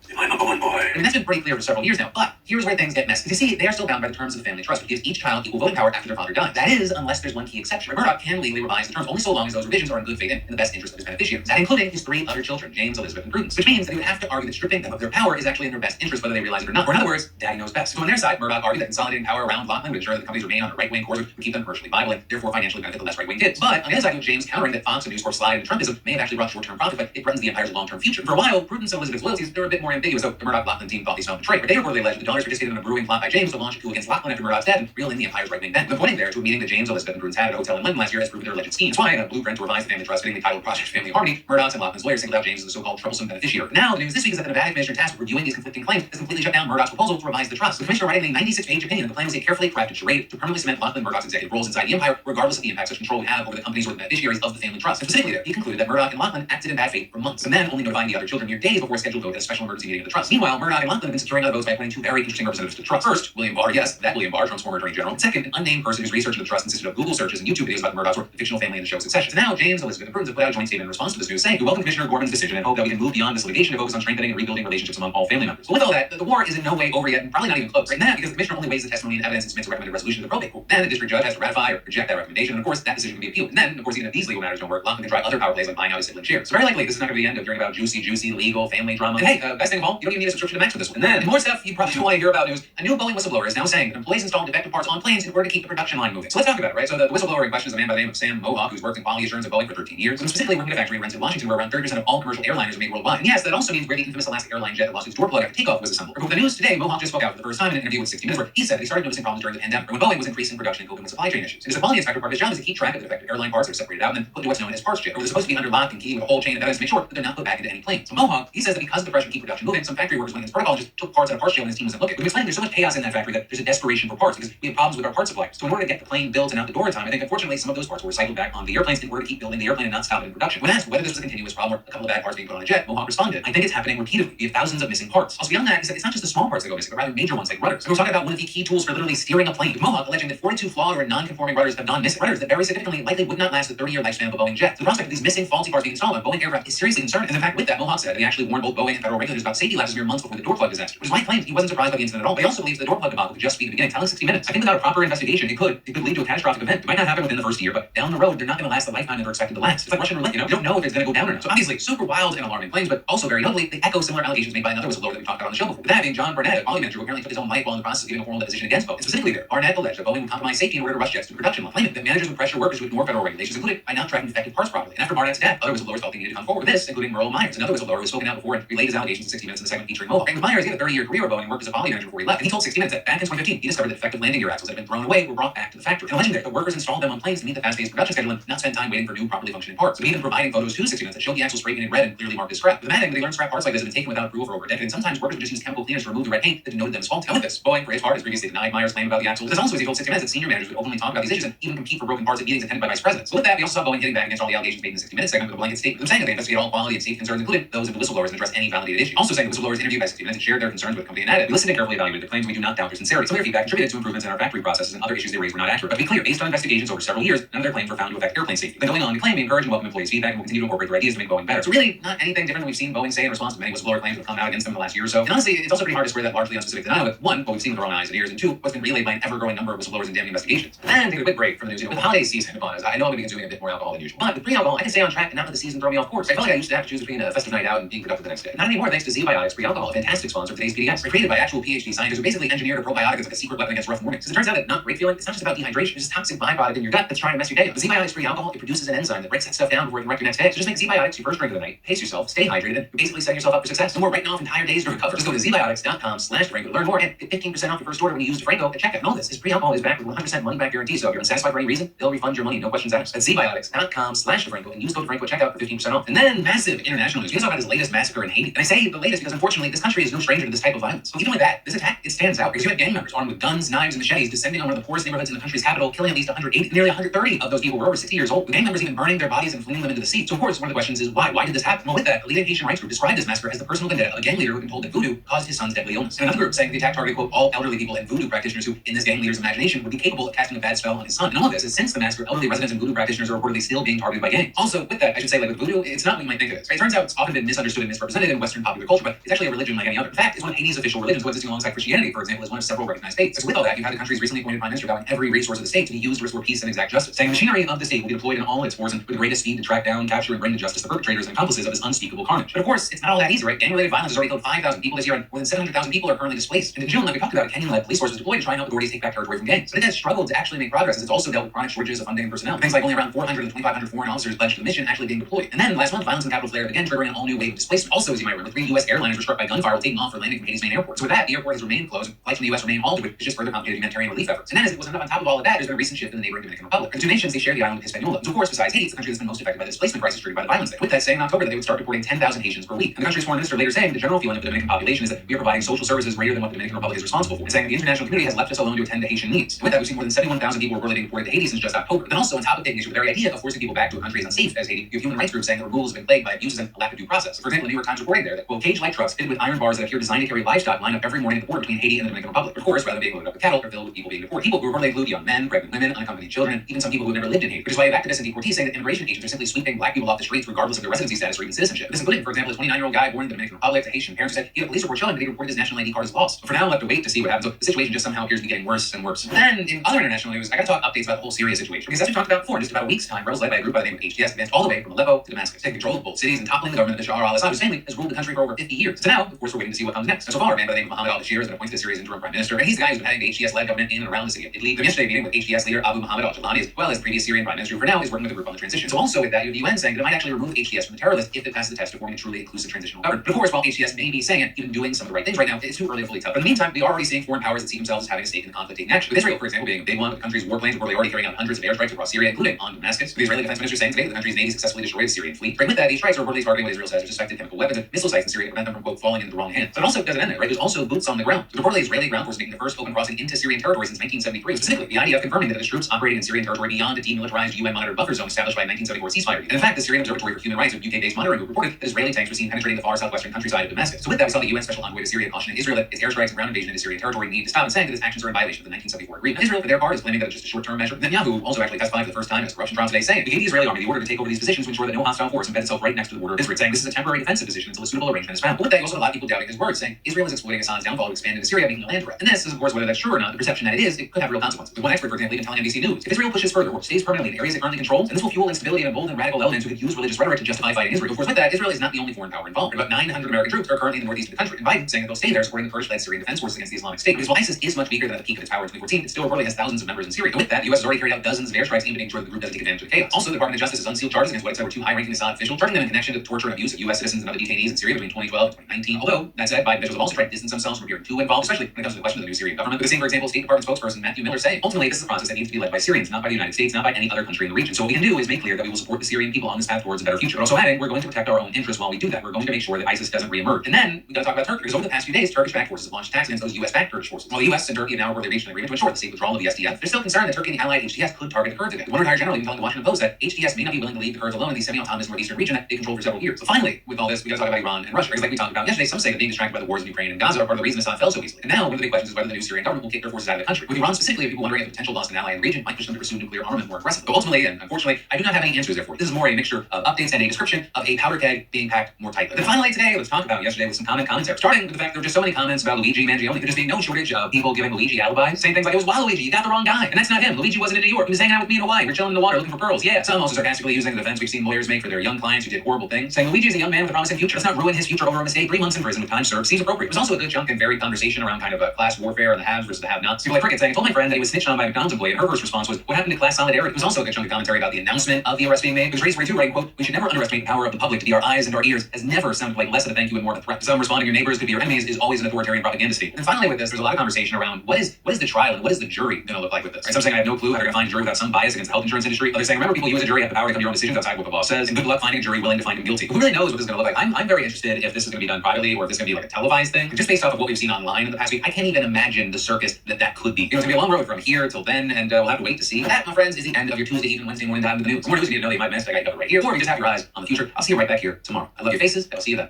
You're my number one boy. I mean, that's been pretty clear for several years now, but here's where things get messy. You see, they are still bound by the terms of the family trust, which gives each child equal voting power after their father dies. That is, unless there's one key exception. Murdoch can legally revise the terms only so long as those revisions are in good faith and in the best interest of his beneficiaries. That including his 3 other children, James, Elizabeth, and Prudence, which means that he would have to argue that stripping them of their power is actually in their best interest, whether they realize it or not. Or in other words, daddy knows best. So on their side, Murdoch argued that consolidating power around Lachlan would ensure that the companies remain on the right-wing course, would keep them commercially viable and therefore financially benefit the less right-wing kids. But on the other side, James countering that Fox and News Corp slide into Trumpism may have actually brought short-term profit, but it threatens the empire's long-term future. For a while, Prudence and Elizabeth's loyalties, they were a bit more ambiguous, so the Murdoch-Lachlan team thought these found betrayed. But they reportedly alleged the daughters participated in a brewing plot by James to launch a coup against Lachlan after Murdoch's death and reel in the empire's right-wing bent. The pointing there to a meeting that James, Elizabeth, and Prudence had at a hotel in London last year has proven their alleged scheme. That's why in a blueprint to revise the family trust fittingly titled Project Family Harmony, Murdoch's and Lachlan's lawyers singled out James as the so-called troublesome beneficiary. But now the news this week is that the Nevada commissioner tasked with reviewing these conflicting claims has completely shut down Murdoch's proposal to revise the trust. The commissioner writing a 96-page opinion that the plan was a carefully crafted charade to permanently cement Lachlan and Murdoch's executive roles inside the empire, regardless of the impact such control would have over the companies or the beneficiaries of the family trust. And specifically there, he concluded that Murdoch and Lachlan acted in bad faith for months, and then only notifying the other children mere days before a scheduled vote at a special emergency meeting of the trust. Meanwhile, Murdoch and Lachlan have been securing other votes by appointing 2 very interesting representatives to the trust. First, William Barr, yes, that William Barr, Trump's former attorney general. And second, an unnamed person whose research into the trust consisted of Google searches and YouTube videos about the Murdochs or the fictional family in the show Succession. So now James, Elizabeth, and Prudence have put out a joint statement in response to this news saying, we welcome Commissioner Gorman's decision and hope that we can move beyond this litigation to focus on strengthening and rebuilding relationships among all family members. But with all that, the war is in no way over yet and probably not even close. Right now, because the commissioner only weighs the testimony and evidence and submits a recommended resolution to the probate court. Then the district judge has to ratify or reject that recommendation, and of course that decision can be appealed. And then, of course, even if these legal matters don't work, Lachlan can try other power plays like buying out his sibling shares. So very likely this is not going to be the end of hearing about juicy legal family drama. And hey, best thing of all, you don't even need a subscription to Max for this one. And then more stuff you probably don't want to hear about news. A new Boeing whistleblower is now saying that employees installed defective parts on planes in order to keep the production line moving. So let's talk about it, right? So the whistleblower in question is a man by the name of Sam Mohawk, who's worked in quality assurance at Boeing for 13 years, and specifically working at a factory in Renton, Washington, where around 30% of all commercial airliners are made worldwide. And yes, that also means where the infamous Alaska airline jet that lost its door plug after takeoff was assembled. But with the news today, Mohawk just spoke out for the first time in an interview with 60 Minutes, where he said that he started noticing problems during the pandemic, when Boeing was increasing production and coping with supply chain issues. And as a quality inspector, part of his job is to keep track of the defective airline parts that are separated out and then put into what's known as parts jail, where they're supposed to be under lock and key with a whole chain of evidence to make sure that they're not put back into any plane. So Mohawk, he says that because of the pressure to keep production moving, moving, some factory workers went in this protocol and just took parts out of parts shell and his team was looking. We've explained there's so much chaos in that factory that there's a desperation for parts because we have problems with our part suppliers. So in order to get the plane built and out the door in time, I think unfortunately some of those parts were recycled back onto the airplanes in order to keep building the airplane and not stop it in production. When asked whether this was a continuous problem or a couple of bad parts being put on a jet, Mohawk responded, I think it's happening repeatedly. We have thousands of missing parts. Also beyond that, he said it's not just the small parts that go missing, but rather major ones like rudders. And we're talking about one of the key tools for literally steering a plane. With Mohawk alleging that 42 flawed or non-conforming rudders have gone missing. Rudders that very significantly likely would not last the 30-year lifespan of a Boeing jet. So the prospect of these missing faulty parts being installed on Boeing aircraft is seriously concerning. And in fact, with that, Mohawk said that he actually warned both Boeing and federal regulators about safety lapses mere months before the door plug disaster. Which is why he claimed he wasn't surprised by the incident at all. But he also believes the door plug debacle could just be the beginning, telling 60 Minutes. I think without a proper investigation, it could lead to a catastrophic event. It might not happen within the first year, but down the road, they're not going to last the lifetime that they're expected to last. It's like Russian roulette, you know? You don't know if it's going to go down or not. So obviously, super wild and alarming claims, but also very notably, they echo similar allegations made by another whistleblower that we talked about on the show before. That being John Barnett, a quality manager who apparently took his own life while in the process of giving a formal deposition against Boeing. And specifically there, Barnett alleged that Boeing would compromise safety in order to rush jets to the production line, claiming that managers would pressure workers to ignore federal regulations, including by not tracking defective parts properly. And after Barnett's death, other whistleblowers felt they needed to come forward with this, including Merle Myers, another whistleblower who has spoken out before and relayed his allegations in 60 Minutes in the segment featuring Mohawk. And Myers, he had a 30-year career at Boeing and worked as a quality manager before he left. And he told 60 Minutes that back in 2015, he discovered that defective landing gear axles that had been thrown away were brought back to the factory. And alleging that the workers installed them on planes to meet the fast-paced production schedule and not spend time waiting for new, properly functioning parts. So he even providing photos to 60 Minutes that showed the axle spray painted red and clearly marked as scrap. With the adding that they learned scrap parts like this have been taken without approval for over a decade, and sometimes workers would just use chemical cleaners to remove the red paint that denoted them as faulty. And with this, Boeing, for its part, has previously denied Myers' claim about the axle. This also, as he told 60 Minutes, that senior managers would openly talk about these issues and even compete for broken parts at meetings attended by vice presidents. So with that, we also saw Boeing hitting back against all the allegations made in the 60 Minutes segment with a blanket statement. Them saying that they investigate all quality and safety concerns, including those of the whistleblowers, and address any validated issue. Also saying the whistleblowers interviewed by 60 Minutes and shared their concerns with the company and added, we listened and carefully evaluated the claims, we do not doubt their sincerity. Some of their feedback contributed to improvements in our factory processes and other issues they raised were not accurate. But to be clear, based on investigations over several years, none of their claims were found to affect airplane safety. Then going on, we claim we encourage and welcome employees' feedback and will continue to incorporate their ideas to make Boeing better. So really, not anything different than we've seen Boeing say in response to many whistleblower claims that have come out against them in the last year or so. And honestly, it's also pretty hard to square that largely unspecific denial with one, what we've seen with our own eyes and ears, and two, what's been relayed by an ever-growing number of whistleblowers and damning investigations. And take a quick break from the news. With the holiday season upon us, I know I'm going to be consuming a bit more alcohol than usual. But with pre-alcohol, I can stay on track and not let the season throw me off course. I felt like I used to have to choose between a festive night out and being productive the next day. Not anymore, thanks to Z-Biotics Pre-Alcohol, a fantastic sponsor of today's PDS. They're created by actual PhD scientists who basically engineered a probiotic that's like a secret weapon against rough mornings. So it turns out that not great feeling, it's not just about dehydration, it's just a toxic byproduct in your gut that's trying to mess your day up. The Z-Biotics Pre-Alcohol, it produces an enzyme that breaks that stuff down before it can wreck your next day. So just make Z-Biotics your first drink of the night, pace yourself, stay hydrated, and you're basically setting yourself up for success. No more writing off entire days to recover. Just go to zbiotics.com/Franco to learn more and get 15% off your first order when you use Franco at checkout. And all this is pre-alcohol is backed with 100% money back guarantee. So if you're unsatisfied for any reason, they'll refund your money, no questions asked. That's zbiotics.com/Franco and use code Franco at checkout for 15% off. And then massive international news. We talk about this latest massacre in Haiti. And I say the latest because unfortunately this country is no stranger to this type of violence. But even with that, this attack, it stands out because you had gang members armed with guns, knives, and machetes descending on one of the poorest neighborhoods in the country's capital, killing at least 180, nearly 130 of those people were over 60 years old. With gang members even burning their bodies and flinging them into the sea. So of course, one of the questions is why? Why did this happen? Well, with that, a leading Haitian rights group described this massacre as the personal vendetta of a gang leader who had been told that voodoo caused his son's deadly illness. And another group saying the attack targeted, quote, all elderly people and voodoo practitioners who, in this gang leader's imagination, would be capable of casting a bad spell on his son. And all of this is since the massacre, elderly residents and voodoo practitioners are reportedly still being targeted by gangs. Also, with that, I should say, like with voodoo, it's not what you might think it is. It turns out it's often been misunderstood and misrepresented in Western popular culture, but it's actually a religion like any other. In fact, it's one of Haiti's official religions, coexisting alongside Christianity, for example, is one of several recognized faiths. So with all that, you've had the country's recently appointed prime minister vowing every resource of the state to be used to restore peace and exact justice, saying the machinery of the state will be deployed in all its force and with the greatest speed to track down, capture, and bring to justice the perpetrators and accomplices of this unspeakable carnage. But of course, it's not all that easy, right? Gang-related violence has already killed 5,000 people this year, and more than 700,000 people are currently displaced. And in June, like we talked about, a Kenyan-led police force was deployed to try and help authorities take back territory from gangs. But it has struggled to actually make progress, as it's also dealt with chronic shortages of funding and personnel. Things like only around 400 and 2,500 foreign officers pledged to the mission actually being deployed. And then last month, violence in the capital flared up again, triggering an all-new wave of displacement. Also, as you might remember, 3 U.S. airliners were struck by gunfire while taking off for landing from Haiti's main airport. So with that, the airport has remained closed, and flights from the U.S. remain halted, which is just further complicated humanitarian relief efforts. And then, as it was enough on top of all of that, there's been a recent shift in the neighboring Dominican Republic. And the two nations, they share the island with Hispaniola. So of course, besides Haiti, it's the country that's been most affected by the displacement crisis triggered by the violence there. With that, saying in October that they would start deporting 10,000 Haitians per week. And the country's foreign minister later saying the general feeling of the Dominican population is that we are providing social services greater than what the Dominican Republic is responsible for. And saying the international community has left us alone to attend to Haitian needs. And with that, we've seen more than 71,000 people reportedly being deported to Haiti since just October. But then also on top of taking issue with the very idea of forcing people back to a country as unsafe as Haiti, you have human rights groups saying that rules have been plagued by abuses and a lack of due process. For example, the New York Times reporting there that, well, cage-like trucks fitted with iron bars that appear designed to carry livestock line up every morning at the border between Haiti and the Dominican Republic. But of course, rather than being loaded up with cattle, are filled with people being deported. People who reportedly include young men, pregnant women, unaccompanied children, even some people who have never lived in Haiti. Which is why you have activists and deportees saying that immigration agents are simply sweeping black people off the streets regardless of their residency status or even citizenship. This including, for example, a 29-year-old guy born in the Dominican Republic to Haitian parents who said he had a police report showing that he reported his national ID card as lost. But for now, we'll have to wait to see what happens. So the situation just somehow appears to be getting worse and worse. Then, in other international news, I gotta talk updates about the whole Syria situation. Because as we talked about before, in just about a week's time, rebels led by a group by the name of HTS advanced all the way from Aleppo to Damascus, taking control of both cities and toppling the government of Bashar al-Assad, whose family has ruled the country for over 50 years. So now, of course, we're waiting to see what comes next. And so far, a man by the name of Mohammed al-Bashir has been appointed to Syria's interim prime minister, and he's the guy who's been heading the HTS-led government in and around the city of Italy. The yesterday meeting with HTS leader Abu Mohammed al-Jalani, as well as previous Syrian prime minister, who for now is working with the group on the transition. So also with that, you have the UN saying that it might actually remove HTS from the terror list if it passes the test of forming a truly inclusive transitional government. But of course, while HTS may be saying it, even doing some of the right things right now, it's too early to fully tell. But in the meantime, we are already seeing foreign powers that see themselves as having a stake in the conflict taking action. With Israel, for example, being a big one, with the country's warplanes reportedly already carrying out hundreds of airstrikes across Syria, including on Damascus. With the Israeli defense minister saying today that the country's navy successfully destroyed the Syrian fleet. But with that, these strikes are reportedly targeting what Israel says are suspected chemical weapons and missile sites in Syria to prevent prevent them from, quote, falling into the wrong hands. But it also doesn't end there, right? There's also boots on the ground. So reportedly, Israeli ground forces making the first open crossing into Syrian territory since 1973. Specifically, the IDF confirming that its troops operating in Syrian territory beyond a demilitarized UN-monitored buffer zone established by a 1974 ceasefire. And in fact, the Syrian Observatory for Human Rights, a UK-based monitoring group, reported that Israeli tanks were seen penetrating the far southwestern countryside of Damascus. So with that, we saw the UN Special Envoy to Syria cautioning Israel that its airstrikes and ground invasion into Syrian territory need to stop, and saying that its actions are in violation of the 1974 agreement. And Israel, for their part, is claiming that it's just a short-term measure. Netanyahu also actually testified for the first time in his corruption trial today, saying, "We gave the Israeli army the order to take over these positions to ensure that no hostile force embeds itself right next to the border of Israel," saying this is a temporary defensive position until a suitable arrangement is found. But with that, you also had a lot of people doubting his words, saying Israel is exploiting Assad's downfall to expand into Syria, making a land threat. And this is, of course, whether that's true or not, the perception that it is, it could have real consequences. With one expert, for example, even telling NBC News, if Israel pushes further or stays permanently in areas it currently controls, then this will fuel instability and embolden radical elements who could use religious rhetoric to justify fighting Israel. Of course, with that, Israel is not the only foreign power involved. About 900 American troops are currently in the northeast of the country, and Biden saying that they'll stay there supporting the Kurdish-led Syrian defense forces against the Islamic State. Because while ISIS is much weaker than at the peak of its power in 2014, it still reportedly has thousands of members in Syria. And with that, the U.S. has already carried out dozens of airstrikes aimed at ensuring the group doesn't take advantage of the chaos. Also, the Department of Justice has unsealed charges against what it said were two high-ranking Assad officials, charging them in connection to the torture and abuse of U.S. citizens and other detainees in Syria between 2012 and 2019. Although, that said, Biden officials have also tried to distance themselves from appearing too involved, especially when it comes to the question of the new Syrian government. With the same, for example, State Department spokesperson Matthew Miller saying, ultimately, this is a process that needs to be led by Syrians, not by the United States, not by any other country in the region. So what we can do is make clear that we will support the Syrian people on this path towards a better future. But also adding, we're going to protect our own interests while we do that. We're going to make sure that ISIS doesn't reemerge. And then we got to talk about Turkey, because over the past few days, Turkish-backed forces have launched attacks against those U.S.-backed Kurdish forces. While the U.S. and Turkey have now reportedly reached an agreement to ensure the safe withdrawal of the SDF, there's still concern that Turkey and the allied HTS could target the Kurds again. One retired general even telling the Washington Post that HTS may not be willing to leave the Kurds alone in the semi-autonomous northeastern region that they controlled for several years. So finally, with all this, we got to talk about Iran and Russia. Because like we talked about yesterday, some say that being distracted by the wars in Ukraine and Gaza are part of the reason Assad fell so easily. And now, one of the big questions is whether the new Syrian government will kick their forces out of the country. With Iran specifically, people wondering if the potential loss of an ally in the region might push them to pursue nuclear armament more aggressively. But ultimately, and unfortunately, I do not have any answers therefore. This is more a mixture of updates and a description of a powder keg being packed more tightly. Then finally today, let's talk about yesterday with some commentary. Starting with the fact there were just so many comments about Luigi Mangione. There just being no shortage of people giving Luigi alibis, saying things like, it was Waluigi, you got the wrong guy. And that's not him. Luigi wasn't in New York. He was hanging out with me in Hawaii. We're chilling in the water looking for pearls. Yeah. Some also sarcastically using the defense we've seen lawyers make for their young clients who did horrible things, saying Luigi is a young man with a promising future. Let's not ruin his future over a mistake. 3 months in prison with time served seems appropriate. There's also a good chunk and varied conversation around kind of a class warfare and the haves versus the have-nots. People like Cricket saying, I told my friend that he was snitched on by a McDonald's employee, and her first response was, what happened to class solidarity? It was also a good chunk of commentary about the announcement of the arrest being made. It was raised 42, writing, quote, we should never underestimate the power of the public to be our eyes and our ears, has never sounded like less of a thank you and more of a threat. Some responding, your neighbors could be your enemies, is always an authoritarian propaganda state. And finally with this, there's a lot of conversation around what is the trial and what is the jury going to look like with this? Right? Some saying I have no clue how they're going to find a jury without some bias against the health insurance industry. Others saying, remember, people, you as a jury have the power to come to your own decisions outside what the law says, and good luck finding a jury willing to find him guilty. Who really knows what this is going to look like? I'm very interested if this is going to be done privately or if this is going to be like a televised thing. Just based off of what we've seen online in the past week, I can't even imagine the circus that could be. You know, it's going to be a long road from here till then, and we'll have to wait to see. That, my friends, is the end of your Tuesday evening, Wednesday morning time with the news. For more news you need to know that you might miss, I got you covered right here, or you just have your eyes on the future. I'll see you right back here tomorrow. I love your faces. I'll see you then.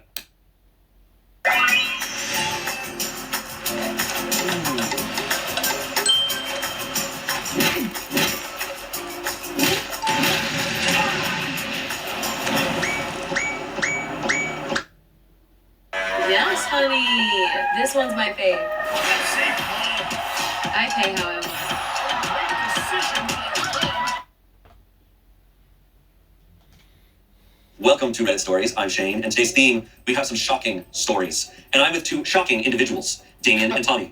Yes, honey. This one's my fave. I tell you how I want. Welcome to Reddit Stories. I'm Shane, and today's theme, we have some shocking stories. And I'm with two shocking individuals, Damien and Tommy.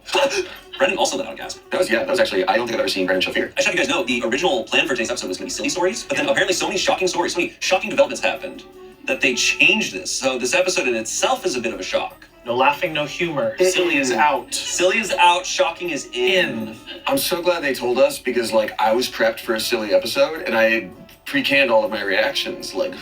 Brendan also let out a gasp. That was actually, I don't think I've ever seen Brendan show fear. I should have you guys know, the original plan for today's episode was going to be silly stories, but then apparently so many shocking stories, so many shocking developments happened that they changed this. So this episode in itself is a bit of a shock. No laughing, no humor. Silly is out. Silly is out, shocking is in. I'm so glad they told us because, like, I was prepped for a silly episode and I pre-canned all of my reactions, like.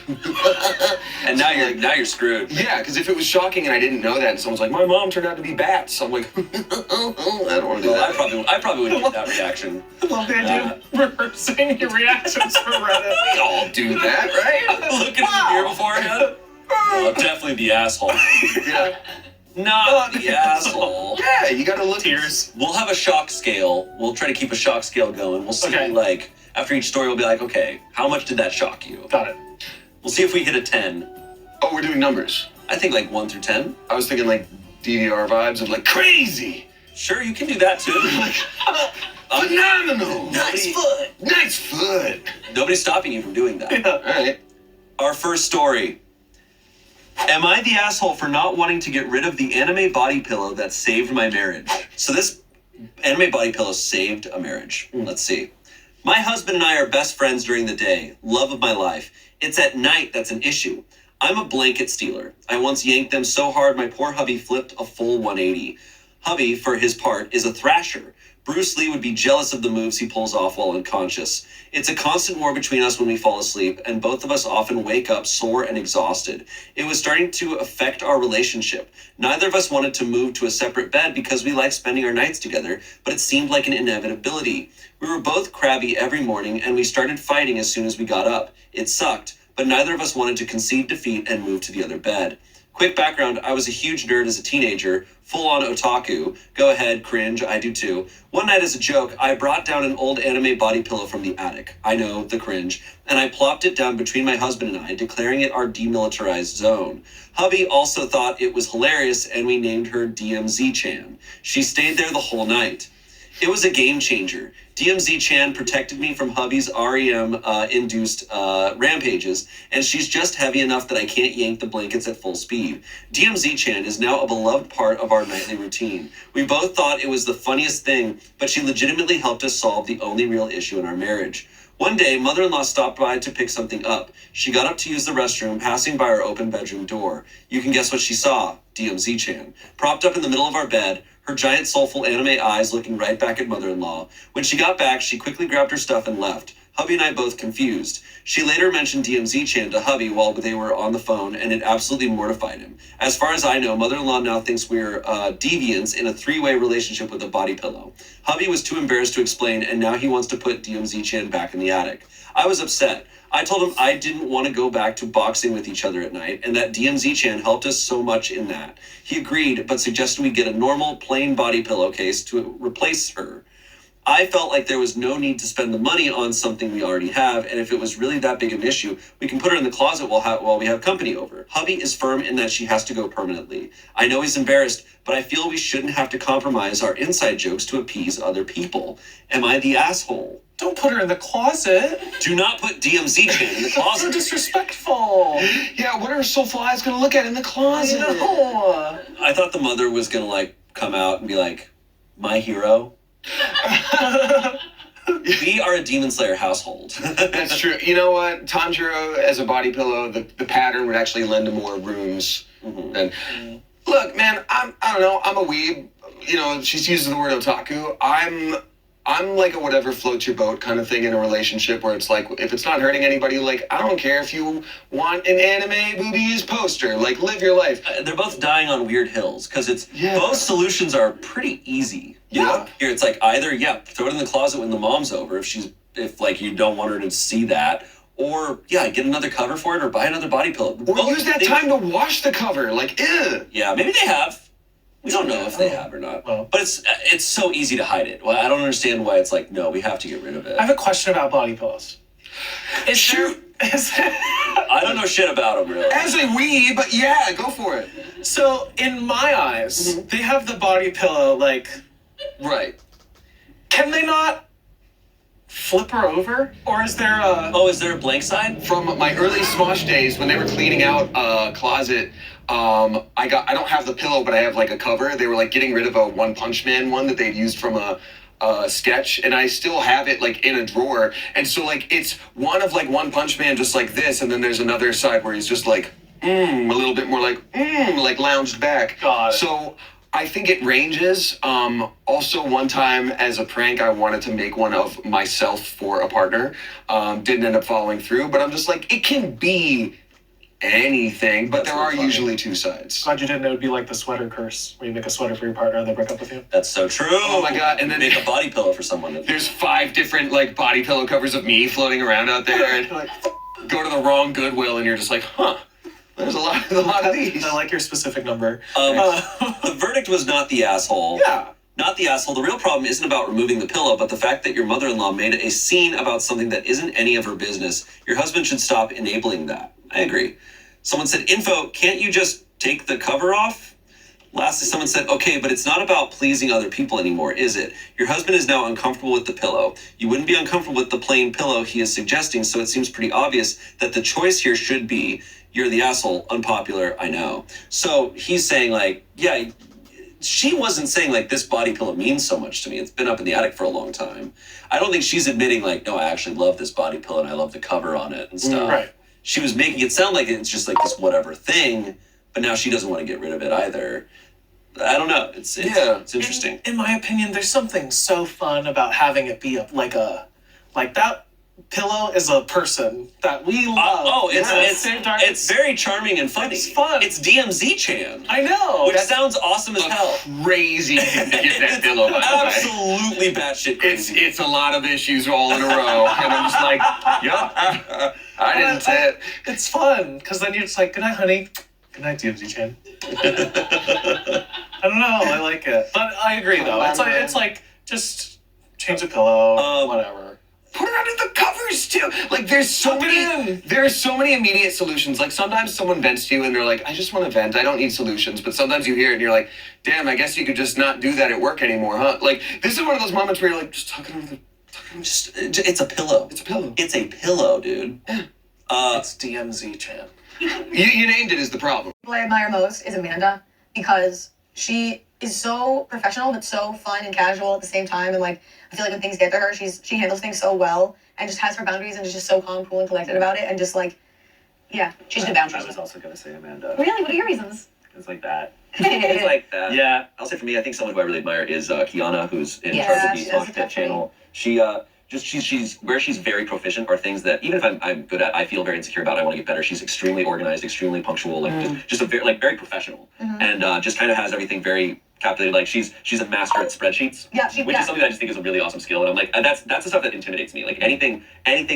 And now you're screwed. Yeah, because if it was shocking and I didn't know that, and someone's like, "My mom turned out to be bats," I'm like, I don't want to do that. I probably wouldn't get that reaction. I love the idea of rehearsing your reactions for Reddit. We all do that, right? Look at the mirror beforehand. Oh, definitely the asshole. Yeah. Not the asshole. Yeah, you gotta look. Tears. We'll have a shock scale. We'll try to keep a shock scale going. We'll see, like, after each story, we'll be like, okay, how much did that shock you? Got it. We'll see if we hit a 10. Oh, we're doing numbers. I think like 1 through 10. I was thinking like DDR vibes of like crazy. Sure, you can do that too. Phenomenal. Nice foot. Nobody's stopping you from doing that. Yeah. All right. Our first story. Am I the asshole for not wanting to get rid of the anime body pillow that saved my marriage? So this anime body pillow saved a marriage. Let's see. My husband and I are best friends during the day. Love of my life. It's at night that's an issue. I'm a blanket stealer. I once yanked them so hard my poor hubby flipped a full 180. Hubby, for his part, is a thrasher. Bruce Lee would be jealous of the moves he pulls off while unconscious. It's a constant war between us when we fall asleep, and both of us often wake up sore and exhausted. It was starting to affect our relationship. Neither of us wanted to move to a separate bed because we liked spending our nights together, but it seemed like an inevitability. We were both crabby every morning, and we started fighting as soon as we got up. It sucked, but neither of us wanted to concede defeat and move to the other bed. Quick background, I was a huge nerd as a teenager, full-on otaku. Go ahead, cringe, I do too. One night as a joke, I brought down an old anime body pillow from the attic. I know, the cringe. And I plopped it down between my husband and I, declaring it our demilitarized zone. Hubby also thought it was hilarious, and we named her DMZ-chan. She stayed there the whole night. It was a game changer. DMZ-chan protected me from hubby's REM-induced rampages, and she's just heavy enough that I can't yank the blankets at full speed. DMZ-chan is now a beloved part of our nightly routine. We both thought it was the funniest thing, but she legitimately helped us solve the only real issue in our marriage. One day, mother-in-law stopped by to pick something up. She got up to use the restroom, passing by our open bedroom door. You can guess what she saw. DMZ-chan. Propped up in the middle of our bed, her giant soulful anime eyes looking right back at mother-in-law. When she got back, she quickly grabbed her stuff and left. Hubby and I both confused. She later mentioned DMZ-chan to hubby while they were on the phone, and it absolutely mortified him. As far as I know, mother-in-law now thinks we're deviants in a three-way relationship with a body pillow. Hubby was too embarrassed to explain, and now he wants to put DMZ-chan back in the attic. I was upset. I told him I didn't want to go back to boxing with each other at night, and that DMZ-chan helped us so much in that. He agreed, but suggested we get a normal, plain body pillowcase to replace her. I felt like there was no need to spend the money on something we already have, and if it was really that big an issue, we can put her in the closet while we have company over. Hubby is firm in that she has to go permanently. I know he's embarrassed, but I feel we shouldn't have to compromise our inside jokes to appease other people. Am I the asshole? Don't put her in the closet. Do not put DMZ-chan in the closet. So disrespectful. Yeah, what are her soulful eyes going to look at in the closet? No. I thought the mother was going to, like, come out and be like, my hero. We are a Demon Slayer household. That's true. You know what? Tanjiro as a body pillow, the pattern would actually lend to more rooms. Mm-hmm. And look, man, I don't know. I'm a weeb. You know, she's using the word otaku. I'm like a whatever floats your boat kind of thing in a relationship where it's like, if it's not hurting anybody, like, I don't care if you want an anime boobies poster, like, live your life. They're both dying on weird hills because both solutions are pretty easy. Yeah. Here it's like either, throw it in the closet when the mom's over if like you don't want her to see that, or get another cover for it or buy another body pillow. Or use that time to wash the cover, like, ew. Yeah, maybe they have. We don't know if they have or not. Well, but it's so easy to hide it. Well, I don't understand why it's like, no, we have to get rid of it. I have a question about body pillows. I don't know shit about them, really. As a weeb, but yeah, go for it. So, in my eyes, they have the body pillow, like... Right. Can they not flip her over? Or is there a... Oh, is there a blank side? From my early Smosh days, when they were cleaning out a closet, I don't have the pillow, but I have like a cover. They were like getting rid of a One Punch Man one that they'd used from a sketch, and I still have it like in a drawer. And so like it's one of like One Punch Man just like this, and then there's another side where he's just like a little bit more like lounged back. God. So I think it ranges. Also, one time as a prank, I wanted to make one of myself for a partner. Didn't end up following through, but I'm just like, it can be anything, but there are usually two sides. Glad you didn't know it would be like the sweater curse, where you make a sweater for your partner and they break up with you. That's so true. Oh my God. And then make a body pillow for someone. There's 5 different like body pillow covers of me floating around out there, and go to the wrong Goodwill and you're just like, huh. There's a lot of these. I like your specific number. The verdict was not the asshole. Yeah. Not the asshole. The real problem isn't about removing the pillow, but the fact that your mother-in-law made a scene about something that isn't any of her business. Your husband should stop enabling that. I agree. Someone said, info, can't you just take the cover off? Lastly, someone said, okay, but it's not about pleasing other people anymore, is it? Your husband is now uncomfortable with the pillow. You wouldn't be uncomfortable with the plain pillow he is suggesting, so it seems pretty obvious that the choice here should be, you're the asshole, unpopular, I know. So he's saying like, yeah, she wasn't saying like this body pillow means so much to me. It's been up in the attic for a long time. I don't think she's admitting like, no, I actually love this body pillow and I love the cover on it and stuff. Right. She was making it sound like it's just like this whatever thing, but now she doesn't want to get rid of it either. I don't know. It's interesting. In my opinion, there's something so fun about having it be like that pillow is a person that we love. It's very charming and funny. It's fun. It's DMZ Chan. I know. Which sounds awesome as hell. Crazy to get that pillow. By the way. Absolutely batshit crazy. It's a lot of issues all in a row, and I'm just like, yeah, I didn't say it. It's fun because then you're just like, good night, honey. Good night, DMZ Chan. I don't know. I like it, but I agree though. It's like just change the pillow, whatever. Put it under the covers too. Like there's so many immediate solutions. Like sometimes someone vents to you and they're like, I just want to vent. I don't need solutions. But sometimes you hear it and you're like, damn, I guess you could just not do that at work anymore, huh? Like this is one of those moments where you're like, just tuck it over the. It's a pillow. It's a pillow. It's a pillow, dude. It's DMZ Chan. You named it is the problem. What I admire most is Amanda because she is so professional but so fun and casual at the same time, and like I feel like when things get to her, she handles things so well and just has her boundaries and is just so calm, cool, and collected about it, and just like, yeah, she's good boundaries. I was also gonna say Amanda. Really? What are your reasons? It's like that. It's like that. Yeah. I'll say for me, I think someone who I really admire is Kiana, who's in Yes, charge of the yes, Semoske definitely. channel. She's where she's very proficient are things that even if I'm good at, I feel very insecure about. I want to get better. She's extremely organized, extremely punctual, like just a very professional, and just kind of has everything very calculated. Like she's a master at spreadsheets, which is something that I just think is a really awesome skill. And I'm like, that's the stuff that intimidates me. Like anything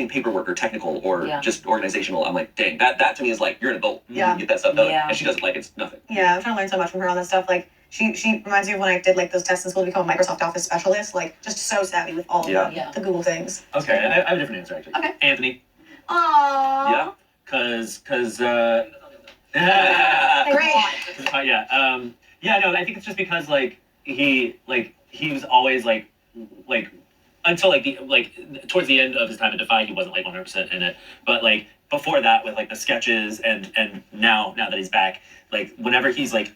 paperwork or technical or just organizational. I'm like, dang, that to me is like you're an adult. Yeah. You get that stuff done, Yeah. and she does it like it's nothing. Yeah, I'm trying to learn so much from her on that stuff. Like she reminds me of when I did like those tests in school to become a Microsoft Office specialist. Like just so savvy with all of the Google things. Okay, I have a different answer actually. Okay. Anthony. Aww. Yeah. Cause Great. Yeah, no, I think it's just because he was always like until towards the end of his time at Defy, he wasn't like 100% in it. But like before that, with like the sketches and now that he's back, like whenever he's like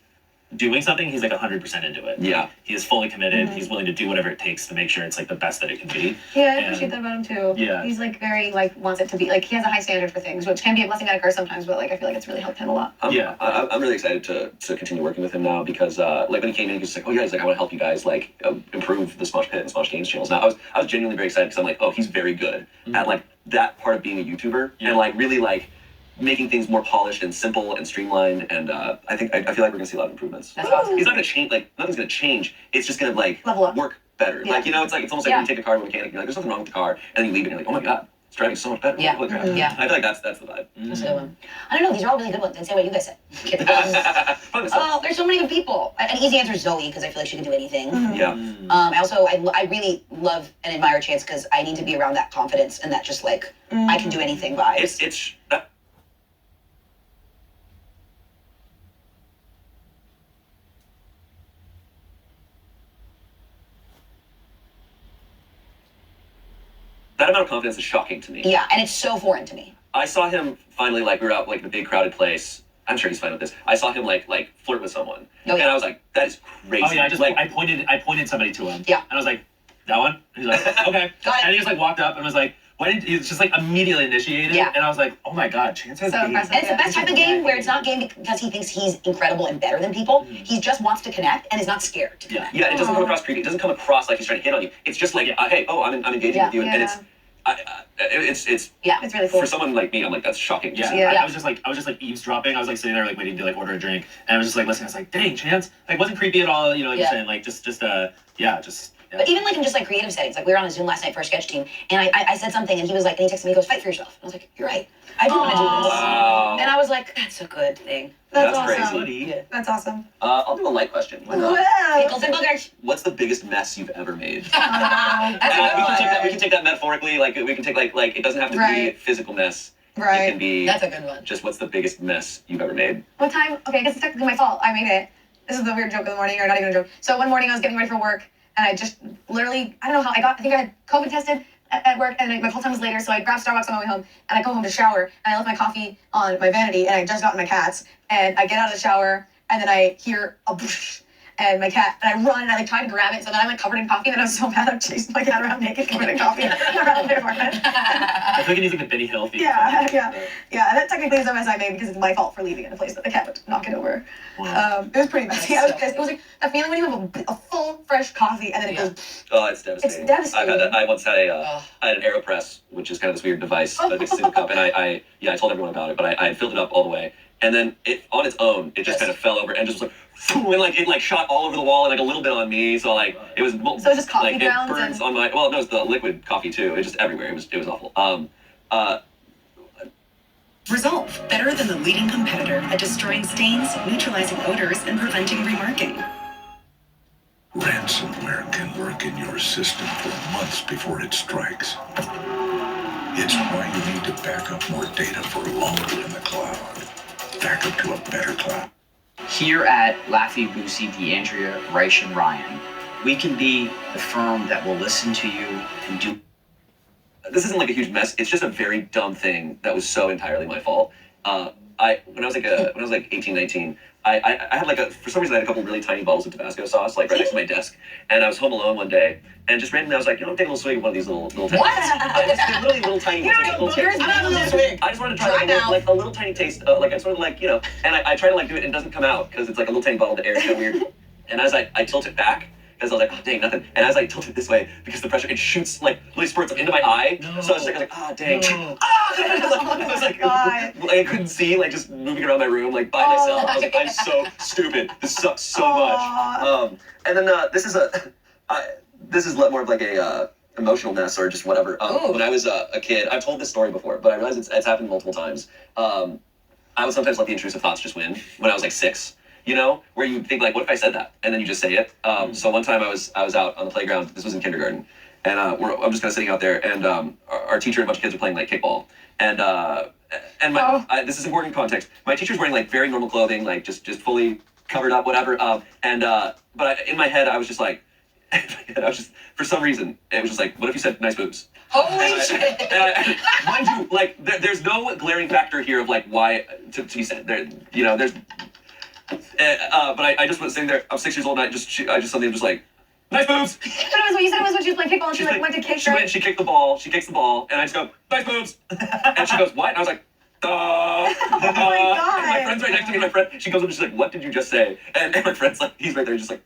doing something, he's like 100% into it. Yeah. He is fully committed. He's willing to do whatever it takes to make sure it's like the best that it can be. Yeah, I And- appreciate that about him too. Yeah. He's like very like wants it to be like he has a high standard for things, which can be a blessing and a curse sometimes. But like I feel like it's really helped him a lot. I'm really excited to continue working with him now because like when he came in, he was like, oh yeah, he's like, I want to help you guys like improve the Smosh Pit and Smosh Games channels. Now I was genuinely very excited because I'm like, oh, he's very good at like that part of being a YouTuber and like really like making things more polished and simple and streamlined, and I feel like we're gonna see a lot of improvements. That's awesome. He's not gonna change, like nothing's gonna change. It's just gonna like level up, work better. Yeah. Like it's almost like when you take a car to a mechanic, you're like, there's nothing wrong with the car, and then you leave it, and you're like, oh my god, it's driving so much better. Yeah. Holy crap. Yeah. I feel like that's the vibe. That's a good one. I don't know. These are all really good ones. Didn't say what you guys said. Oh, there's so many good people. An easy answer is Zoe because I feel like she can do anything. Yeah. I really love and admire Chance because I need to be around that confidence and that just like I can do anything vibes. It's that amount of confidence is shocking to me. Yeah, and it's so foreign to me. I saw him finally, like, we were out, like, in a big crowded place. I'm sure he's fine with this. I saw him, like flirt with someone. Oh, yeah. And I was like, that is crazy. Oh yeah, I pointed somebody to him. Yeah. And I was like, that one? And he's like, okay. And he just like walked up and was like, why did he was just like immediately initiated? Yeah. And I was like, oh my god, Chance has So impressive. And it's the best type of game where it's not game because he thinks he's incredible and better than people. He just wants to connect and is not scared to connect. Yeah, it doesn't come across creepy. It doesn't come across like he's trying to hit on you. It's just like, hey, oh, I'm engaging with you. And it's it's really cool. For someone like me, I'm like, that's shocking. Yeah. I was just like eavesdropping. I was like sitting there like waiting to like order a drink, and I was just like listening. I was like, dang, Chance, like wasn't creepy at all. You know, like you're saying, like just. But even like in just like creative settings, like we were on a Zoom last night for a sketch team, and I said something, and he was like, and he texted me, he goes, fight for yourself. And I was like, you're right, I do want to do this. Wow. And I was like, that's a good thing. That's awesome. crazy. Yeah. That's awesome. I'll do a light question. Why not? Whoa. Pickles and boogers. What's the biggest mess you've ever made? That's we can take that metaphorically. Like we can take like it doesn't have to be Right. physical mess. Right. It can be. That's a good one. Just what's the biggest mess you've ever made? One time, okay, because it's technically my fault. I made it. This is the weird joke of the morning, or not even a joke. So one morning I was getting ready for work, and I just literally, I don't know how I think I had COVID tested at work, and my call time was later, so I grabbed Starbucks on my way home, and I go home to shower, and I left my coffee on my vanity, and I just got my cats, and I get out of the shower, and then I hear a whoosh, and my cat, and I run and I like try to grab it, so then I'm like covered in coffee, and then I was so mad I chased my cat around naked covered in coffee around my apartment. I feel like it needs like the Benny Hill theme. Yeah. And that technically is a mess I made because it's my fault for leaving it in a place that the cat would knock it over. It was pretty messy. I was pissed. It was like that feeling when you have a full fresh coffee and then it goes. Oh, it's devastating. It's devastating. I once had I had an AeroPress, which is kind of this weird device that mixes in the cup, and I told everyone about it, but I had filled it up all the way, and then it on its own it just kind of fell over and just was like, and like it shot all over the wall and like a little bit on me, so like it was So just coffee like grounds it burns and... on my no, it's the liquid coffee too. It just everywhere. It was awful. Resolve, better than the leading competitor at destroying stains, neutralizing odors, and preventing remarking. Ransomware can work in your system for months before it strikes. It's why you need to back up more data for longer in the cloud. Back up to a better cloud. Here at Laffy, Lucy, DeAndrea, Reich, and Ryan, we can be the firm that will listen to you and do. This isn't like a huge mess. It's just a very dumb thing that was so entirely my fault. When I was like 18, 19, I had like for some reason I had a couple really tiny bottles of Tabasco sauce like right next to my desk, and I was home alone one day, and just randomly I was like, take a little swig of one of these little tiny. Just literally little tiny ones. Like, I just wanted to try like a little tiny taste, like I sort of like and I try to like do it and it doesn't come out because it's like a little tiny bottle. The air is kind of weird, and as I tilt it back. Because I was like, oh, dang, nothing. And as I tilt it this way, because the pressure, it shoots, like, really spurts up into my eye. No. So I was like, ah, dang. No. I was like, I couldn't see, like, just moving around my room, like, by myself. I was like, I'm so stupid. This sucks so much. And then this is more of like a emotional mess or just whatever. When I was a kid, I've told this story before, but I realized it's happened multiple times. I would sometimes let the intrusive thoughts just win when I was like 6. Where you think like, what if I said that? And then you just say it. So one time I was out on the playground. This was in kindergarten. And I'm just kind of sitting out there. And our teacher and a bunch of kids are playing like kickball. And this is important context. My teacher's wearing like very normal clothing, like just fully covered up, whatever. But in my head, I was just like, for some reason, it was just like, what if you said nice boobs? Holy shit! Mind you, like, there's no glaring factor here of like why to be said. There's. But I just was sitting there. I'm 6 years old, and I just suddenly was like, nice boobs. But it was what you said it was when she was playing kickball and she like went to kick her. She kicked the ball. She kicks the ball, and I just go, nice boobs. And she goes, what? And I was like, oh my god. And my friend's right next to me. She goes up and she's like, what did you just say? And my friend's like, he's right there, just like.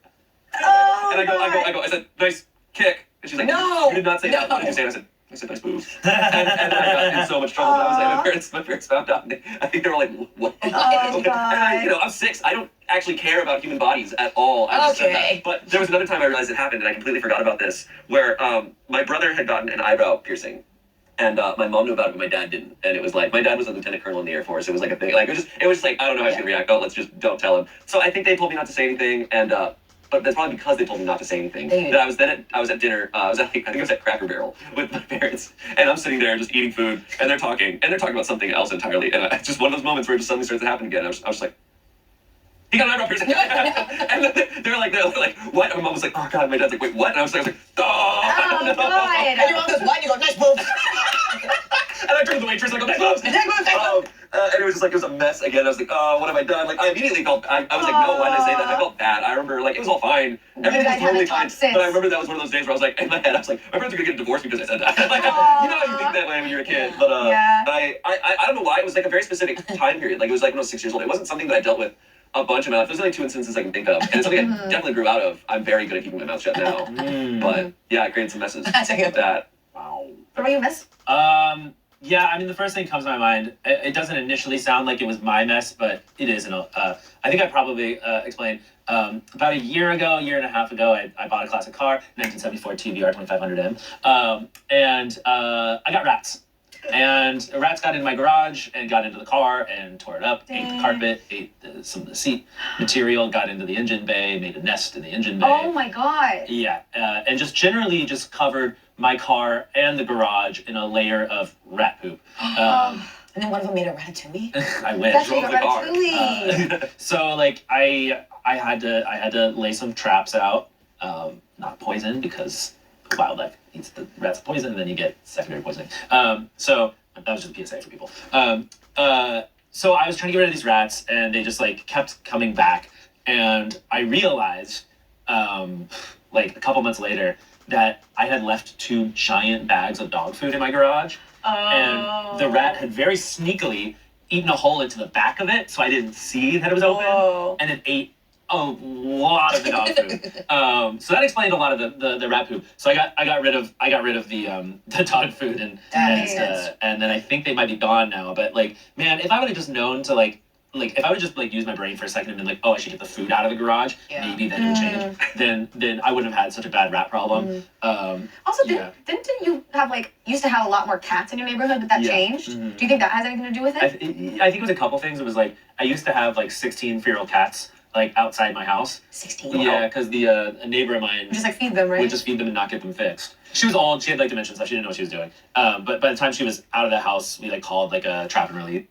Oh. And I said, nice kick. And she's like, no, you did not say that. What did you say? And I said nice boobs. and then I got in so much trouble. But I was like, my parents found out. And I think they were like, what? Oh god. And I'm 6. I don't actually care about human bodies at all. Okay. But there was another time I realized it happened, and I completely forgot about this, where my brother had gotten an eyebrow piercing. And my mom knew about it, but my dad didn't. And it was like, my dad was a lieutenant colonel in the Air Force. It was like a thing. Like, it was just like, I don't know how he's going to react. Oh, let's just don't tell him. So I think they told me not to say anything. And but that's probably because they told me not to say anything. That I was at dinner. I think I was at Cracker Barrel with my parents, and I'm sitting there just eating food, and they're talking about something else entirely. And it's just one of those moments where it just suddenly starts to happen again. I was just like, he got an eyebrow piercing. And then they're like, what? And my mom was like, oh god. My dad's like, wait, what? And I was like, oh god. And your mom goes, what? And you go, nice boobs. And I turned to the waitress and I go, nice boobs. And it was just like, it was a mess again. I was like, oh, what have I done? Like, I immediately felt, I was like, no, why did I say that? I felt bad. I remember, like, it was all fine. Everything was totally fine. But I remember that was one of those days where I was like, in my head, I was like, my parents are gonna get divorced because I said that. Like, you know how you think that way when you're a kid. But I don't know why. It was like a very specific time period. Like, it was like when I was 6 years old. It wasn't something that I dealt with a bunch of my life. There's only 2 instances I can think of. And it's something I definitely grew out of. I'm very good at keeping my mouth shut now. But yeah, I created some messes with that. Wow. What about you, miss? Yeah, I mean, the first thing that comes to my mind, it doesn't initially sound like it was my mess, but it is. I think I probably explained. About a year and a half ago, I bought a classic car, 1974 TVR 2500M, and I got rats. And rats got in my garage and got into the car and tore it up, ate the carpet, ate some of the seat material, got into the engine bay, made a nest in the engine bay. Oh my god. Yeah, and just generally just covered my car and the garage in a layer of rat poop. And then one of them made a ratatouille? I wish. That's a ratatouille. So like I had to lay some traps out, not poison because wildlife eats the rat's poison and then you get secondary poisoning. So that was just a PSA for people. So I was trying to get rid of these rats and they just like kept coming back. and I realized, like a couple months later, that I had left 2 giant bags of dog food in my garage, and the rat had very sneakily eaten a hole into the back of it, so I didn't see that it was open, and then ate a lot of the dog food. So that explained a lot of the rat poop. So I got rid of the dog food, and then I think they might be gone now. But like, man, if I would have just known to like if I would just like use my brain for a second and been like, oh, I should get the food out of the garage, maybe then it would change. Then I wouldn't have had such a bad rat problem. Also, didn't you have used to have a lot more cats in your neighborhood, but that changed? Do you think that has anything to do with it? I think it was a couple things. It was like I used to have like 16 feral cats outside my house. 16. Yeah, because a neighbor of mine just feed them, right? Would just feed them and not get them fixed. She was old. She had dementia stuff. She didn't know what she was doing. But by the time she was out of the house, we called a trap and release.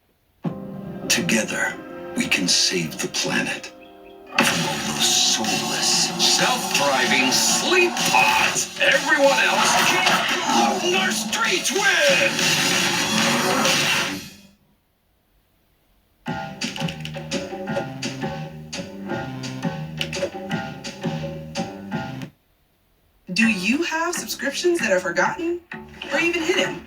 Together, we can save the planet from all those soulless, self-driving sleep pods. Everyone else keep polluting our streets with. Do you have subscriptions that are forgotten or even hidden?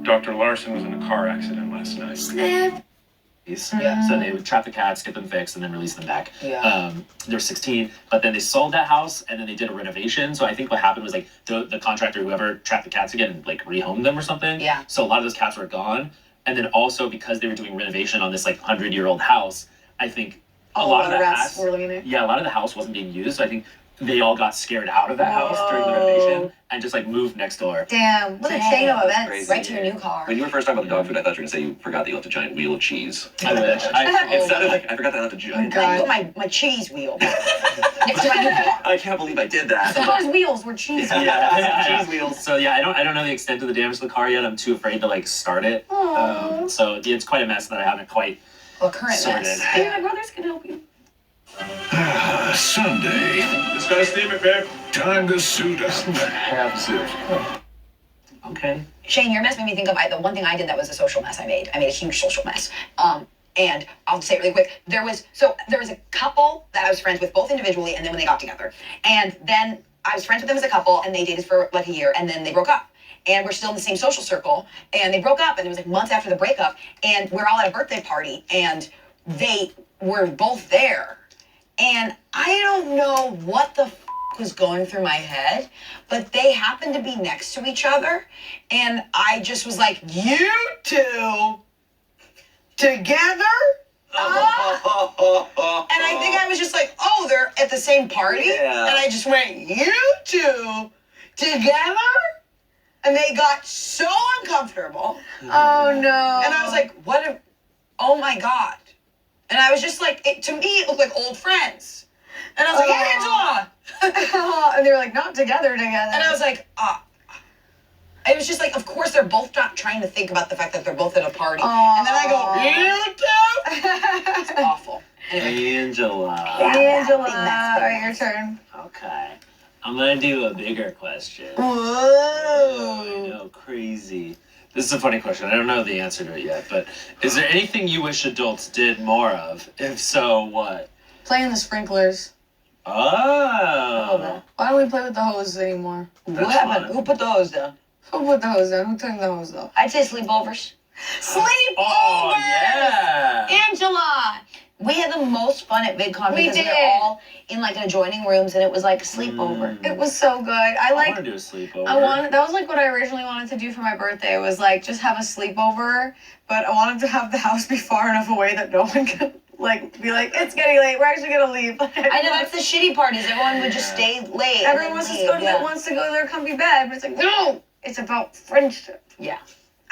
Dr. Larson was in a car accident last night. So they would trap the cats, get them fixed, and then release them back. They were 16, but then they sold that house, and then they did a renovation. So I think what happened was the contractor, whoever trapped the cats again, rehomed them or something. Yeah. So a lot of those cats were gone, and then also because they were doing renovation on this 100-year-old house, I think a lot of the rats were living there. Yeah, a lot of the house wasn't being used. So I think they all got scared out of that house during the renovation and just moved next door. Damn, what a chain of events. Crazy. Right to your new car. When you were first talking about the dog food, I thought you were going to say you forgot that you left a giant wheel of cheese. I wish. It sounded like I forgot that I left a giant. I put my cheese wheel next to my new car. I can't believe I did that. So those wheels were cheese wheels. Cheese wheels. So yeah, I don't know the extent of the damage to the car yet. I'm too afraid to start it. So it's quite a mess that I haven't quite sorted. Maybe my brothers can help you. Sunday. Just gotta steam it, babe. Time to suit up. Have suit. Okay. Shane, your mess made me think of the one thing I did that was a social mess I made. I made a huge social mess. And I'll say it really quick. There was a couple that I was friends with, both individually, and then when they got together. And then I was friends with them as a couple, and they dated for a year, and then they broke up. And we're still in the same social circle, and they broke up, and it was months after the breakup, and we're all at a birthday party, and they were both there. And I don't know what the was going through my head, but they happened to be next to each other, and I just was like, you two together? And I think I was just like, oh, they're at the same party? Yeah. And I just went, you two together? And they got so uncomfortable. Oh, no. And I was like, oh my God. And I was just like, to me, it looked like old friends. And I was like, hey, Angela! And they were like, not together. And I was like, it was just of course, they're both not trying to think about the fact that they're both at a party. And then I go, you two? It's awful. Anyway. Angela. Angela. All right, your turn. Okay. I'm going to do a bigger question. Whoa. I know, crazy. This is a funny question. I don't know the answer to it yet, but is there anything you wish adults did more of? If so, what? Play in the sprinklers. Oh. Why don't we play with the hose anymore? What happened? Who put the hose down? Who put the hose down? Who turned the hose off? I'd say sleepovers. Sleepovers! Oh, yeah! Angela! We had the most fun at VidCon because we were all in adjoining rooms, and it was like a sleepover. It was so good. I want to do a sleepover. That was what I originally wanted to do for my birthday. It was just have a sleepover, but I wanted to have the house be far enough away that no one could be like, it's getting late, we're actually gonna leave. I know, that's the shitty part, is everyone would just stay late. Everyone wants to go to their comfy bed, but it's like, no! It's about friendship. Yeah.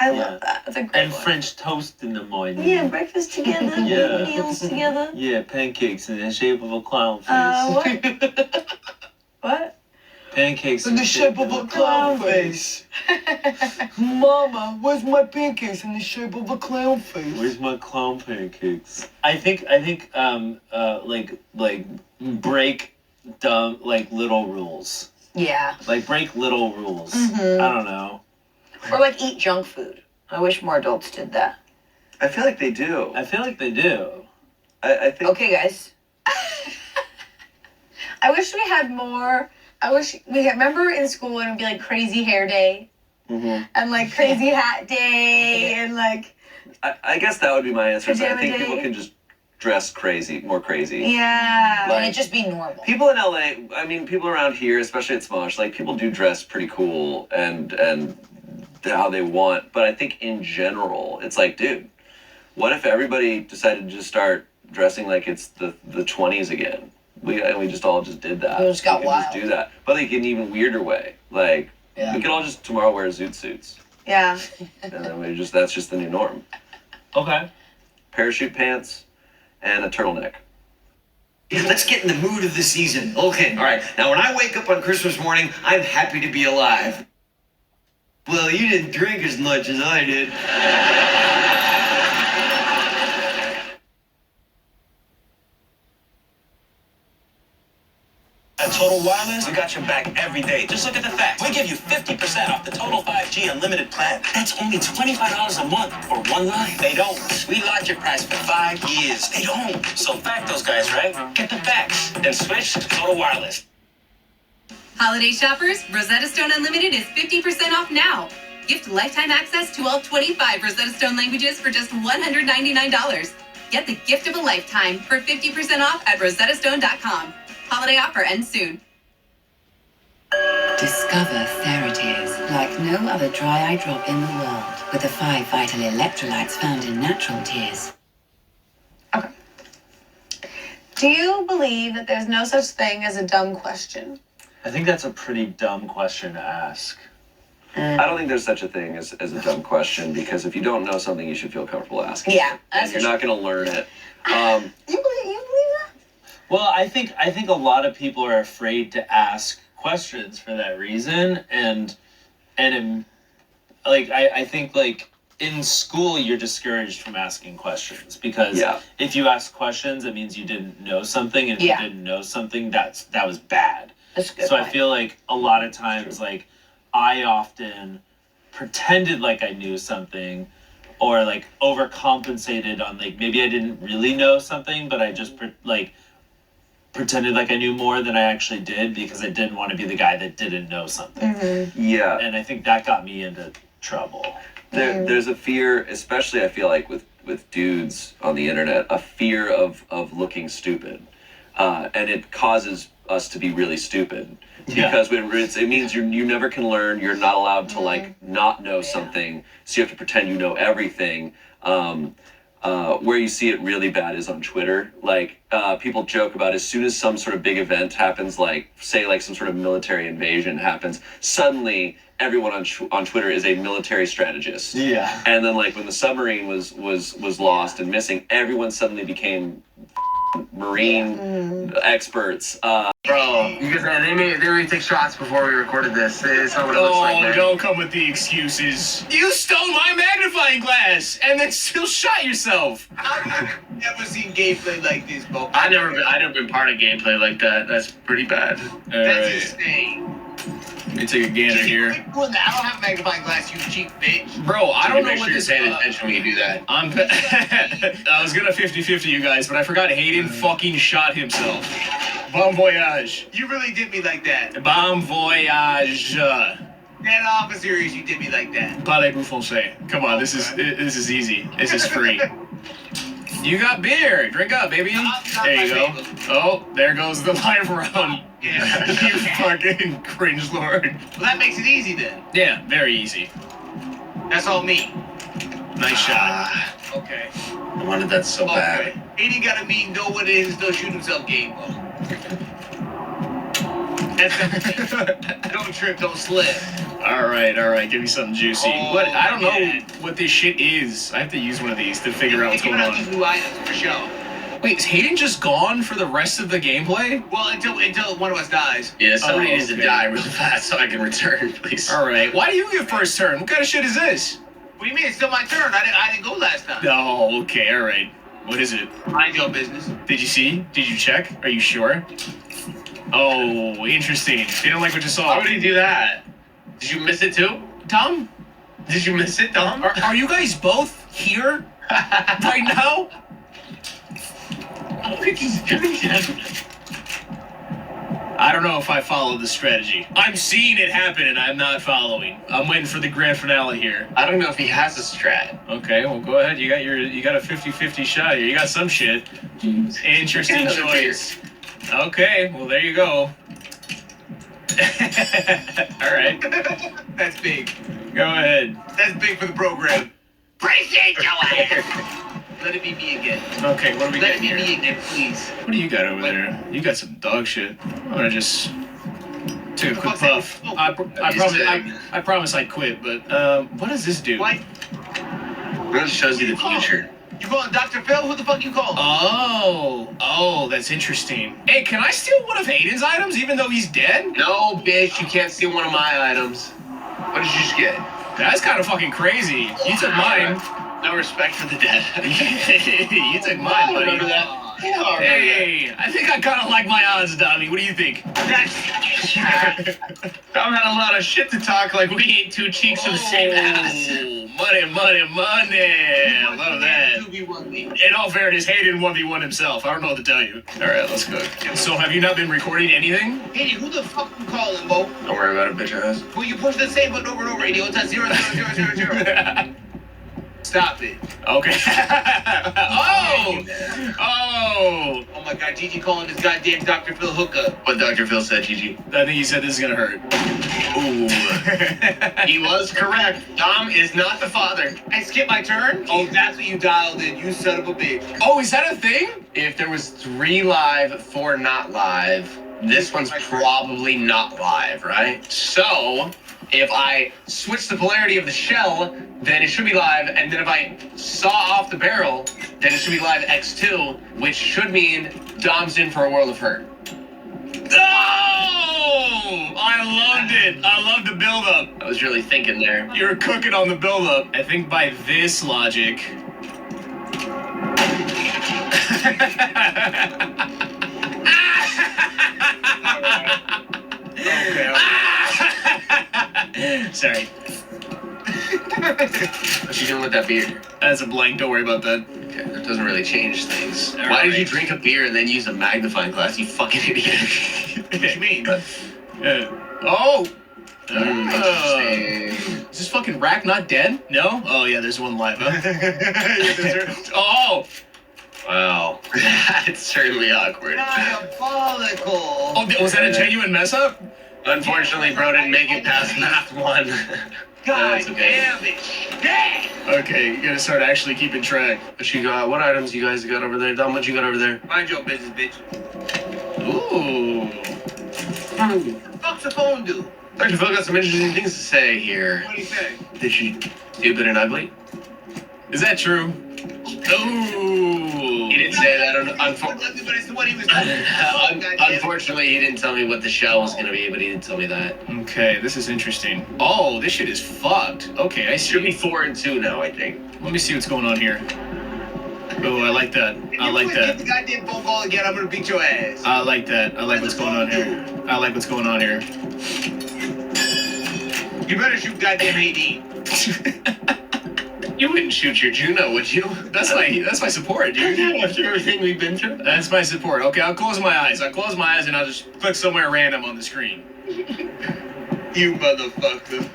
I love that. That's a great And one. French toast in the morning. Yeah, breakfast together, Yeah. meals together. Yeah, pancakes in the shape of a clown face. What? Pancakes In the shape of a clown face. Mama, where's my pancakes in the shape of a clown face? Where's my clown pancakes? I think break dumb little rules. Yeah. Break little rules. Mhm. I don't know. Or eat junk food. I wish more adults did that. I feel like they do. I feel like they do. I think. Okay, guys. I wish we had more. I wish we had, remember in school and it would be like crazy hair day and like crazy hat day and like. I guess that would be my answer. I Pajama think people day? can just dress more crazy. Yeah. Like- And it just be normal. People in LA, I mean, people around here, especially at Semoske, like people do dress pretty cool and how they want. But I think in general, it's like, dude, what if everybody decided to just start dressing like it's the 20s again? We just all just did that. We just got could wild. just do that, but like in an even weirder way. Like Yeah. we could all just tomorrow wear zoot suits, Yeah. and then that's just the new norm. Okay. Parachute pants and a turtleneck. Yeah, let's get in the mood of the season. Okay, all right. Now, when I wake up on Christmas morning, I'm happy to be alive. Well, you didn't drink as much as I did. At Total Wireless, we got your back every day. Just look at the facts. We give you 50% off the Total 5G Unlimited plan. That's only $25 a month for one line. They don't. We locked your price for 5 years. They don't. So fact those guys, right? Get the facts. Then switch to Total Wireless. Holiday shoppers, Rosetta Stone Unlimited is 50% off now. Gift lifetime access to all 25 Rosetta Stone languages for just $199. Get the gift of a lifetime for 50% off at rosettastone.com. Holiday offer ends soon. Discover Theratears, like no other dry eye drop in the world, with the 5 vital electrolytes found in natural tears. Do you believe that there's no such thing as a dumb question? I think that's a pretty dumb question to ask. I don't think there's such a thing as a dumb question, because if you don't know something, you should feel comfortable asking. Yeah, and you're not going to learn it. You believe that? Well, I think a lot of people are afraid to ask questions for that reason, and I think like in school you're discouraged from asking questions because if you ask questions, it means you didn't know something, and if you didn't know something, that was bad. That's a good So point. I feel like a lot of times, like I often pretended like I knew something, or like overcompensated on like maybe I didn't really know something, but I just pretended like I knew more than I actually did because I didn't want to be the guy that didn't know something. Yeah. And I think that got me into trouble. There's a fear, especially I feel like with dudes on the internet, a fear of looking stupid, and it causes us to be really stupid because it means you never can learn. You're not allowed to like not know something, so you have to pretend you know everything. Where you see it really bad is on Twitter. Like people joke about as soon as some sort of big event happens, like say like some sort of military invasion happens, suddenly everyone on Twitter is a military strategist. Yeah. And then like when the submarine was lost and missing, everyone suddenly became marine experts. Bro, you guys, they made me take shots before we recorded this. It's not what it looks like, man. Don't come with the excuses. You stole my magnifying glass and then still shot yourself. I've never seen gameplay like this, bro. I've never been part of gameplay like that. That's pretty bad. That's insane. Let me take a gander here. Doing that. I don't have a magnifying glass, you cheap bitch. Bro, I don't know what you're this paying attention when you do that. I was gonna 50-50 you guys, but I forgot Hayden fucking shot himself. Bon voyage. You really did me like that. Bon voyage. That officer is you did me like that. Parlez-vous français. Come on, this is easy. This is free. You got beer. Drink up, baby. There you go. Oh, there goes the live round. Yeah. You fucking cringe lord. Well, that makes it easy then. Yeah, very easy. That's all me. Nice shot. Okay. I wanted that so bad. Ain't gotta mean know what it is, don't shoot himself game, bro. Don't trip, don't slip. All right. Give me something juicy. Oh, What? I don't yeah. know what this shit is. I have to use one of these to figure out what's going Out on. these new items for sure. Wait, is Hayden just gone for the rest of the gameplay? Well, until one of us dies. Yeah, somebody Oh, needs to okay. die real fast so I can return, please. All right. Why do you get first turn? What kind of shit is this? What do you mean? It's still my turn. I didn't go last time. Oh, okay. All right. What is it? Mind your business. Did you see? Did you check? Are you sure? Oh, interesting. Didn't like what you saw. How would he do that? Did you miss it too? Tom? Did you miss it, Dom? Are you guys both here right now? I don't know if I follow the strategy. I'm seeing it happen and I'm not following. I'm waiting for the grand finale here. I don't know if he has a strat. Okay, well go ahead. You got a 50-50 shot here. You got some shit. Interesting choice. Okay, well there you go. All right. That's big. Go ahead. That's big for the program. Appreciate your ass. Let it be me again. Okay, what are we getting here? Let it be me again, please. What do you got over there? You got some dog shit. I'm gonna just take a quick puff. I promise I'd quit, but what does this do? What? It shows you the future. You calling Dr. Phil? Who the fuck you calling? Oh, that's interesting. Hey, can I steal one of Hayden's items even though he's dead? No, bitch, you can't steal one of my items. What did you just get? That's kind of fucking crazy. You took mine. No respect for the dead. You took mine, buddy. Remember that? Hey, I think I kind of like my odds, Donnie. What do you think? Tom had a lot of shit to talk like we ain't two cheeks of the same ass. Money. Love that. In all fairness, Hayden 1v1 himself. I don't know what to tell you. All right, let's go. So have you not been recording anything? Hey, who the fuck you calling, Mo? Don't worry about it, bitch ass. Well, you push the same button over and over, radio. It's at 0, 0, 0, 0, 0. Stop it. Okay. Oh my God, Gigi calling this goddamn Dr. Phil hookup. What Dr. Phil said, Gigi? I think he said this is gonna hurt. Ooh. He was correct. Dom is not the father. I skipped my turn? Oh, that's what you dialed in, you son of a bitch. Oh, is that a thing? If there was 3 live, 4 not live, this one's probably not live, right? So, if I switch the polarity of the shell, then it should be live, and then if I saw off the barrel, then it should be live X2, which should mean Dom's in for a world of hurt. Oh! I loved it. I loved the build-up. I was really thinking there. You were cooking on the build-up. I think by this logic... Okay. Sorry. What you doing with that beer? That's a blank. Don't worry about that. Okay, that doesn't really change things. All Why right. did you drink a beer and then use a magnifying glass, you fucking idiot? What you mean? Oh! Interesting. Is this fucking rack not dead? No? Oh, yeah, there's one live, huh? Oh! Wow. That's certainly awkward. Diabolical. Oh, was that a genuine mess up? Unfortunately, bro didn't make it past math 1. God okay. damn it. Dang! Okay, you gotta start actually keeping track. What you got? What items you guys got over there? Dom, what you got over there? Mind your business, bitch. Ooh. What the fuck's the phone do? Dr. Phil got some interesting things to say here. What do you say? Is she stupid and ugly? Is that true? Ooh. He didn't say that. But it's what he was doing. Unfortunately, he didn't tell me what the shell was going to be, but he didn't tell me that. Okay, this is interesting. Oh, this shit is fucked. Okay, I see. Should be 4 and 2 now, I think. Let me see what's going on here. Oh, I like that. I like Get that. the goddamn phone call again, I'm gonna beat your ass. I like that. I like what's going on here. I like what's going on here. You better shoot goddamn AD. You wouldn't shoot your Juno, would you? That's my support, dude. After everything we've been through. That's my support. Okay, I'll close my eyes. I'll close my eyes and I'll just click somewhere random on the screen. You motherfucker.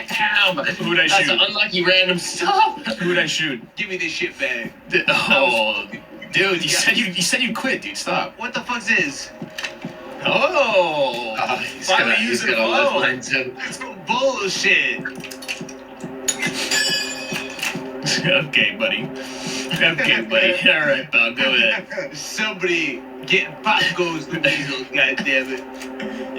Damn! Who'd I shoot? That's unlucky random stuff. Who'd I shoot? Give me this shit back. Oh, dude, you said you'd quit, dude. Stop. What the fuck's this? Oh, finally using the phone. That's some bullshit. Okay, buddy. Okay, buddy. All right, pal. Go ahead. Somebody getting pop goes the weasel, goddammit.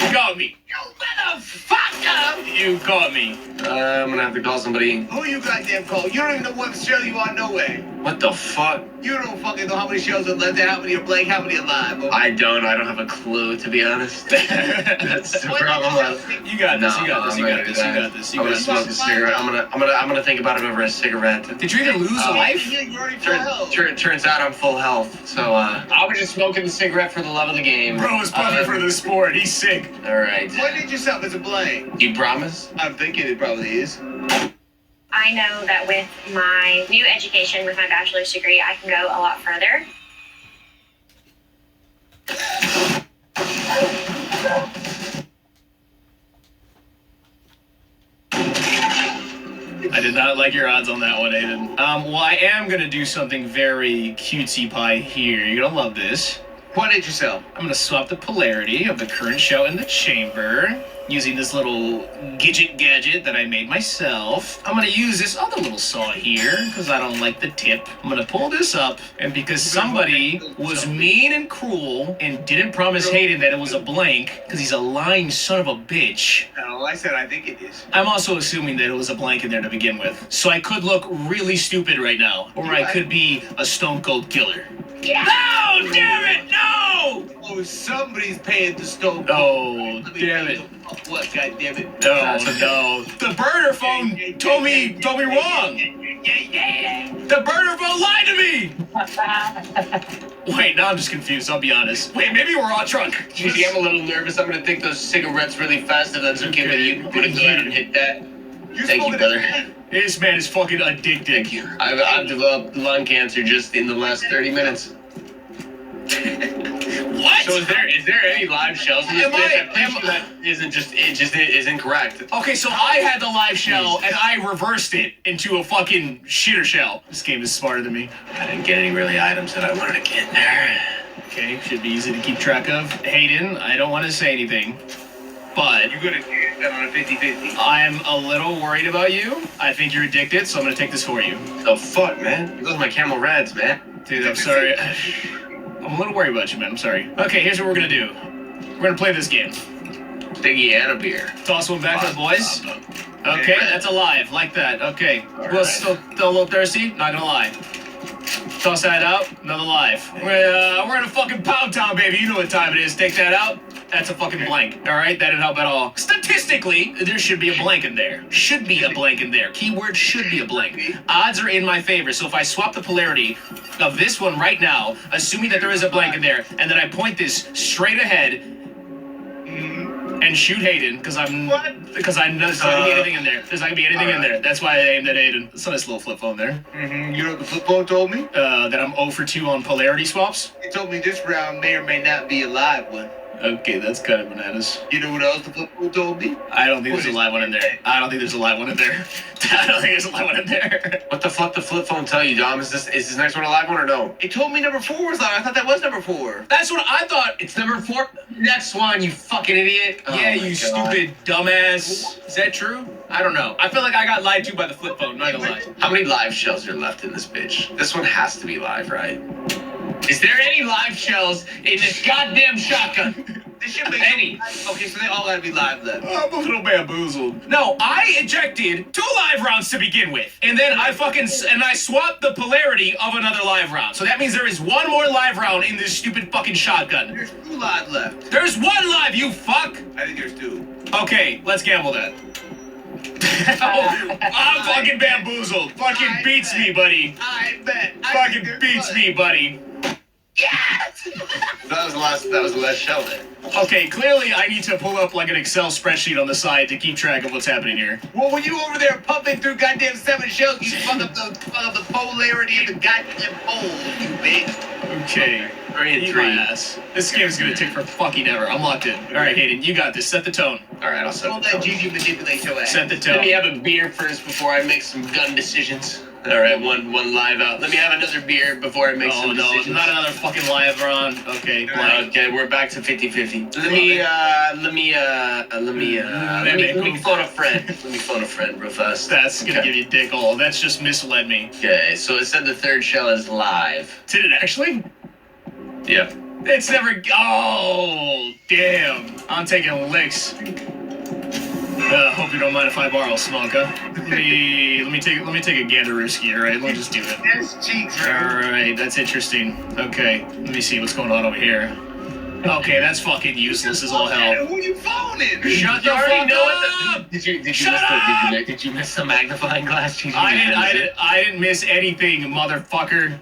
You got me. You motherfucker! You caught me. I'm gonna have to call somebody. Who you goddamn call? You don't even know what shell you are, no way. What the fuck? You don't fucking know how many shells are left there, how many are blank, how many are live. Okay? I don't have a clue, to be honest. That's the problem. You got this. You got this. You got this. You got this. I'm gonna smoke a cigarette. I'm gonna think about it over a cigarette. Did you even lose a life? You already full health. Turns out I'm full health. So I was just smoking the cigarette for the love of the game. Bro is pumping for the sport. He's sick. All right. What did yourself as a blank? You promise? I'm thinking it probably is. I know that with my new education, with my bachelor's degree, I can go a lot further. I did not like your odds on that one, Aiden. Well, I am gonna do something very cutesy pie here. You're gonna love this. What did yourself? I'm gonna swap the polarity of the current shell in the chamber using this little gadget that I made myself. I'm gonna use this other little saw here because I don't like the tip. I'm gonna pull this up, and because somebody was mean and cruel and didn't promise Hayden that it was a blank because he's a lying son of a bitch. No, I said I think it is. I'm also assuming that it was a blank in there to begin with. So I could look really stupid right now, or I could be a stone cold killer. Yeah. No, damn it, no! Oh, somebody's paying the stove. Oh, damn it. What, goddammit? No. The burner phone told me wrong. The burner phone lied to me. Wait, now I'm just confused, I'll be honest. Wait, maybe we're all drunk. Gigi, I'm a little nervous. I'm gonna take those cigarettes really fast if that's okay with you. I'm gonna go ahead and hit that. Thank you, brother. This man is fucking addicted. Thank you. I've developed lung cancer just in the last 30 minutes. What? So is there any live shells in this bitch? I'm pretty sure that is incorrect. Okay, so I had the live shell and I reversed it into a fucking shitter shell. This game is smarter than me. I didn't get any really items that I wanted to get there. Okay, should be easy to keep track of. Hayden, I don't want to say anything, but You're gonna get that on a 50-50. I'm a little worried about you. I think you're addicted, so I'm gonna take this for you. The fuck, man? Those are my Camel Reds, man. Dude, I'm sorry. I'm a little worried about you, man. I'm sorry. Okay, here's what we're gonna do. We're gonna play this game. Stiggy and a beer. Toss one back to the boys. Okay, that's alive. Like that. Okay. Who else still a little thirsty? Not gonna lie. Toss that out. Another live. We're in a fucking Pound Town, baby. You know what time it is. Take that out. That's a fucking blank. All right, that didn't help at all. Statistically, there should be a blank in there. Should be a blank in there. Keyword should be a blank. Odds are in my favor. So if I swap the polarity of this one right now, assuming that there is a blank in there, and then I point this straight ahead and shoot Hayden, because there's not gonna be anything in there. There's not gonna be anything in there. That's why I aimed at Hayden. It's a nice little flip phone there. You know what the flip phone told me? That I'm 0 for 2 on polarity swaps. It told me this round may or may not be a live one. Okay, that's kind of bananas. You know what else the flip phone told me? I don't think there's a live one in there. I don't think there's a live one in there. I don't think there's a live one in there. What the fuck the flip phone tell you, Dom? Is this next one a live one or no? It told me number 4 was live. I thought that was number 4. That's what I thought. It's number 4. Next one, you fucking idiot. Yeah, you stupid dumbass. Is that true? I don't know. I feel like I got lied to by the flip phone. Not gonna lie. How many live shells are left in this bitch? This one has to be live, right? Is there any live shells in this goddamn shotgun? This should be any. Okay, so they all gotta be live then. I'm a little bamboozled. No, I ejected 2 live rounds to begin with, and then I swapped the polarity of another live round. So that means there is 1 more live round in this stupid fucking shotgun. There's 2 live left. There's 1 live, you fuck. I think there's 2. Okay, let's gamble that. I'm fucking bamboozled. Fucking beats me, buddy. I bet. Fucking beats me, buddy. Yes! That was the last shell there. Okay, clearly I need to pull up like an Excel spreadsheet on the side to keep track of what's happening here. Well, when you over there pumping through goddamn 7 shells, you fuck up the polarity of the goddamn pole, you bitch. Okay. 3 and 3. Ass. This game is gonna take for fucking ever. I'm locked in. All right, Hayden, you got this. Set the tone. All right, I'll set the tone. Don't let Gigi manipulate your ass. Set the tone. Let me have a beer first before I make some gun decisions. All right, one live out. Let me have another beer before I make some decisions. Not another fucking live round. Okay, blank. Okay, we're back to 50-50. Let me phone a friend. Let me phone a friend real fast. That's gonna give you dick all. That's just misled me. Okay, so it said the 3rd shell is live. Did it actually? Yep. It's never. Oh, damn. I'm taking licks. Hope you don't mind if I borrow Semoske. Let me take a Gandarooski, all right? Let me just do it. That's cheeks, All right, that's interesting. Okay, let me see what's going on over here. Okay, that's fucking useless as all hell. Who you phoning? Shut the fuck up! Did you miss the magnifying glass? I didn't miss anything, motherfucker.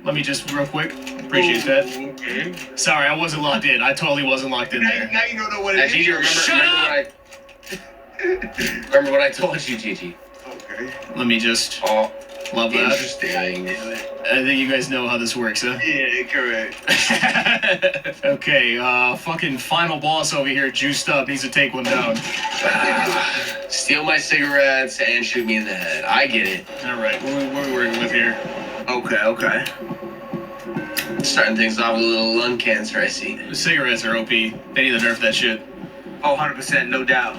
Let me just real quick. Appreciate that. Okay. Sorry, I wasn't locked in. I totally wasn't locked in there. Now you don't know what it is. Gigi, remember what I told you, Gigi. Okay. Let me just. Oh, love that. Interesting. I think you guys know how this works, huh? Yeah, correct. Okay, fucking final boss over here, juiced up, needs to take one down. Steal my cigarettes and shoot me in the head. I get it. Alright, what are we working with here? Okay. Starting things off with a little lung cancer, I see. The cigarettes are OP. They need to nerf that shit. Oh, 100%, no doubt.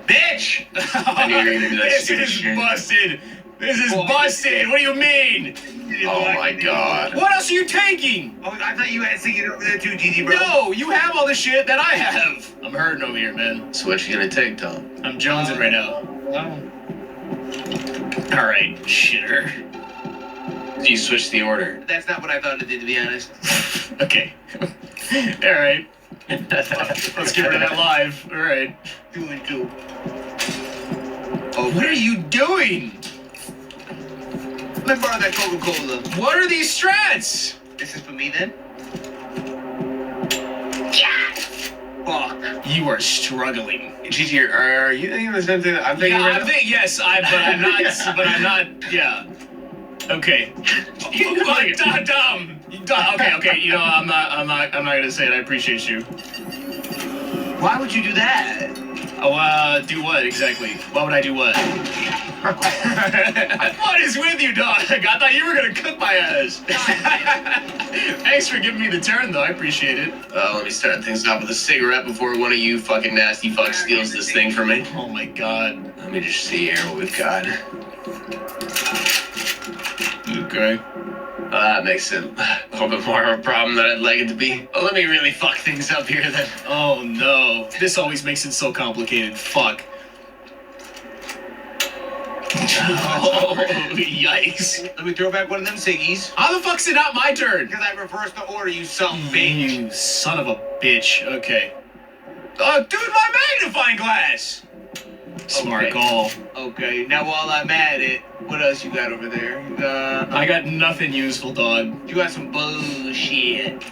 Bitch! I knew you were gonna do that This stupid is shit. busted! This is busted! What do you mean? Oh my god. What else are you taking? Oh, I thought you had singing over there too, Gigi, bro. No, you have all the shit that I have. I'm hurting over here, man. So what you gonna take, Tom? I'm jonesing right now. Alright, shitter. You switched the order. That's not what I thought it did, to be honest. Okay. Alright. Let's get rid of that live. Alright. 2 and 2. Oh, what are you doing? Let me borrow that Coca-Cola. What are these strats? This is for me then? Fuck. You are struggling. Gigi, are you thinking the same thing that I'm thinking right now? Yes, but I'm not, yeah. Okay. Dumb. Okay, you know, I'm not gonna say it. I appreciate you. Why would you do that? Oh, do what exactly? Why would I do what? What is with you, dog? I thought you were gonna cook my ass. Thanks for giving me the turn, though. I appreciate it. Let me start things off with a cigarette before one of you fucking nasty fucks steals this thing from me. Oh my god. Let me just see here what we've got. Okay. That makes it a little bit more of a problem than I'd like it to be. Well, let me really fuck things up here then. Oh no. This always makes it so complicated. Fuck. Oh, yikes. Let me throw back one of them ciggies. How the fuck's it not my turn? Because I reversed the order, you son of a bitch. You son of a bitch. Okay. Dude, my magnifying glass! Smart call. Okay, now while I'm at it, what else you got over there? You got... I got nothing useful, dog. You got some bullshit.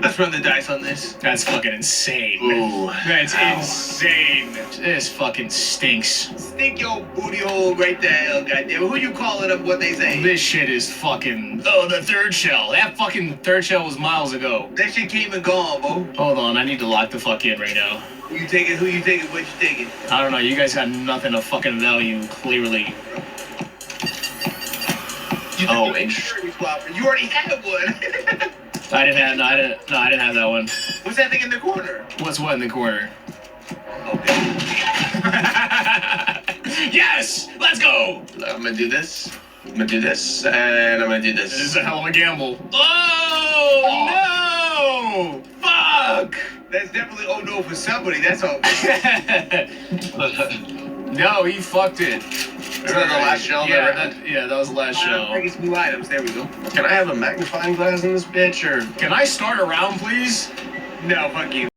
Let's run the dice on this. That's fucking insane. Ooh. That's insane. This fucking stinks. Stick your booty hole right there, oh, goddamn. Who you calling up what they say? This shit is fucking... Oh, the third shell. That fucking third shell was miles ago. That shit came and gone, bro. Hold on, I need to lock the fuck in right now. Who you taking, what you taking? I don't know, you guys got nothing of fucking value, clearly. Oh, interesting. You already had one. I didn't have that one. What's that thing in the corner? What's what in the corner? Okay. Yes! Let's go! I'm gonna do this. I'm gonna do this, and I'm gonna do this. This is a hell of a gamble. Oh, no! Fuck! That's definitely oh no for somebody, that's all. No, he fucked it. Is that the last shell? Yeah, that was the last shell. Bring some new items, there we go. Can I have a magnifying glass in this bitch, or... Can I start a round, please? No, fuck you.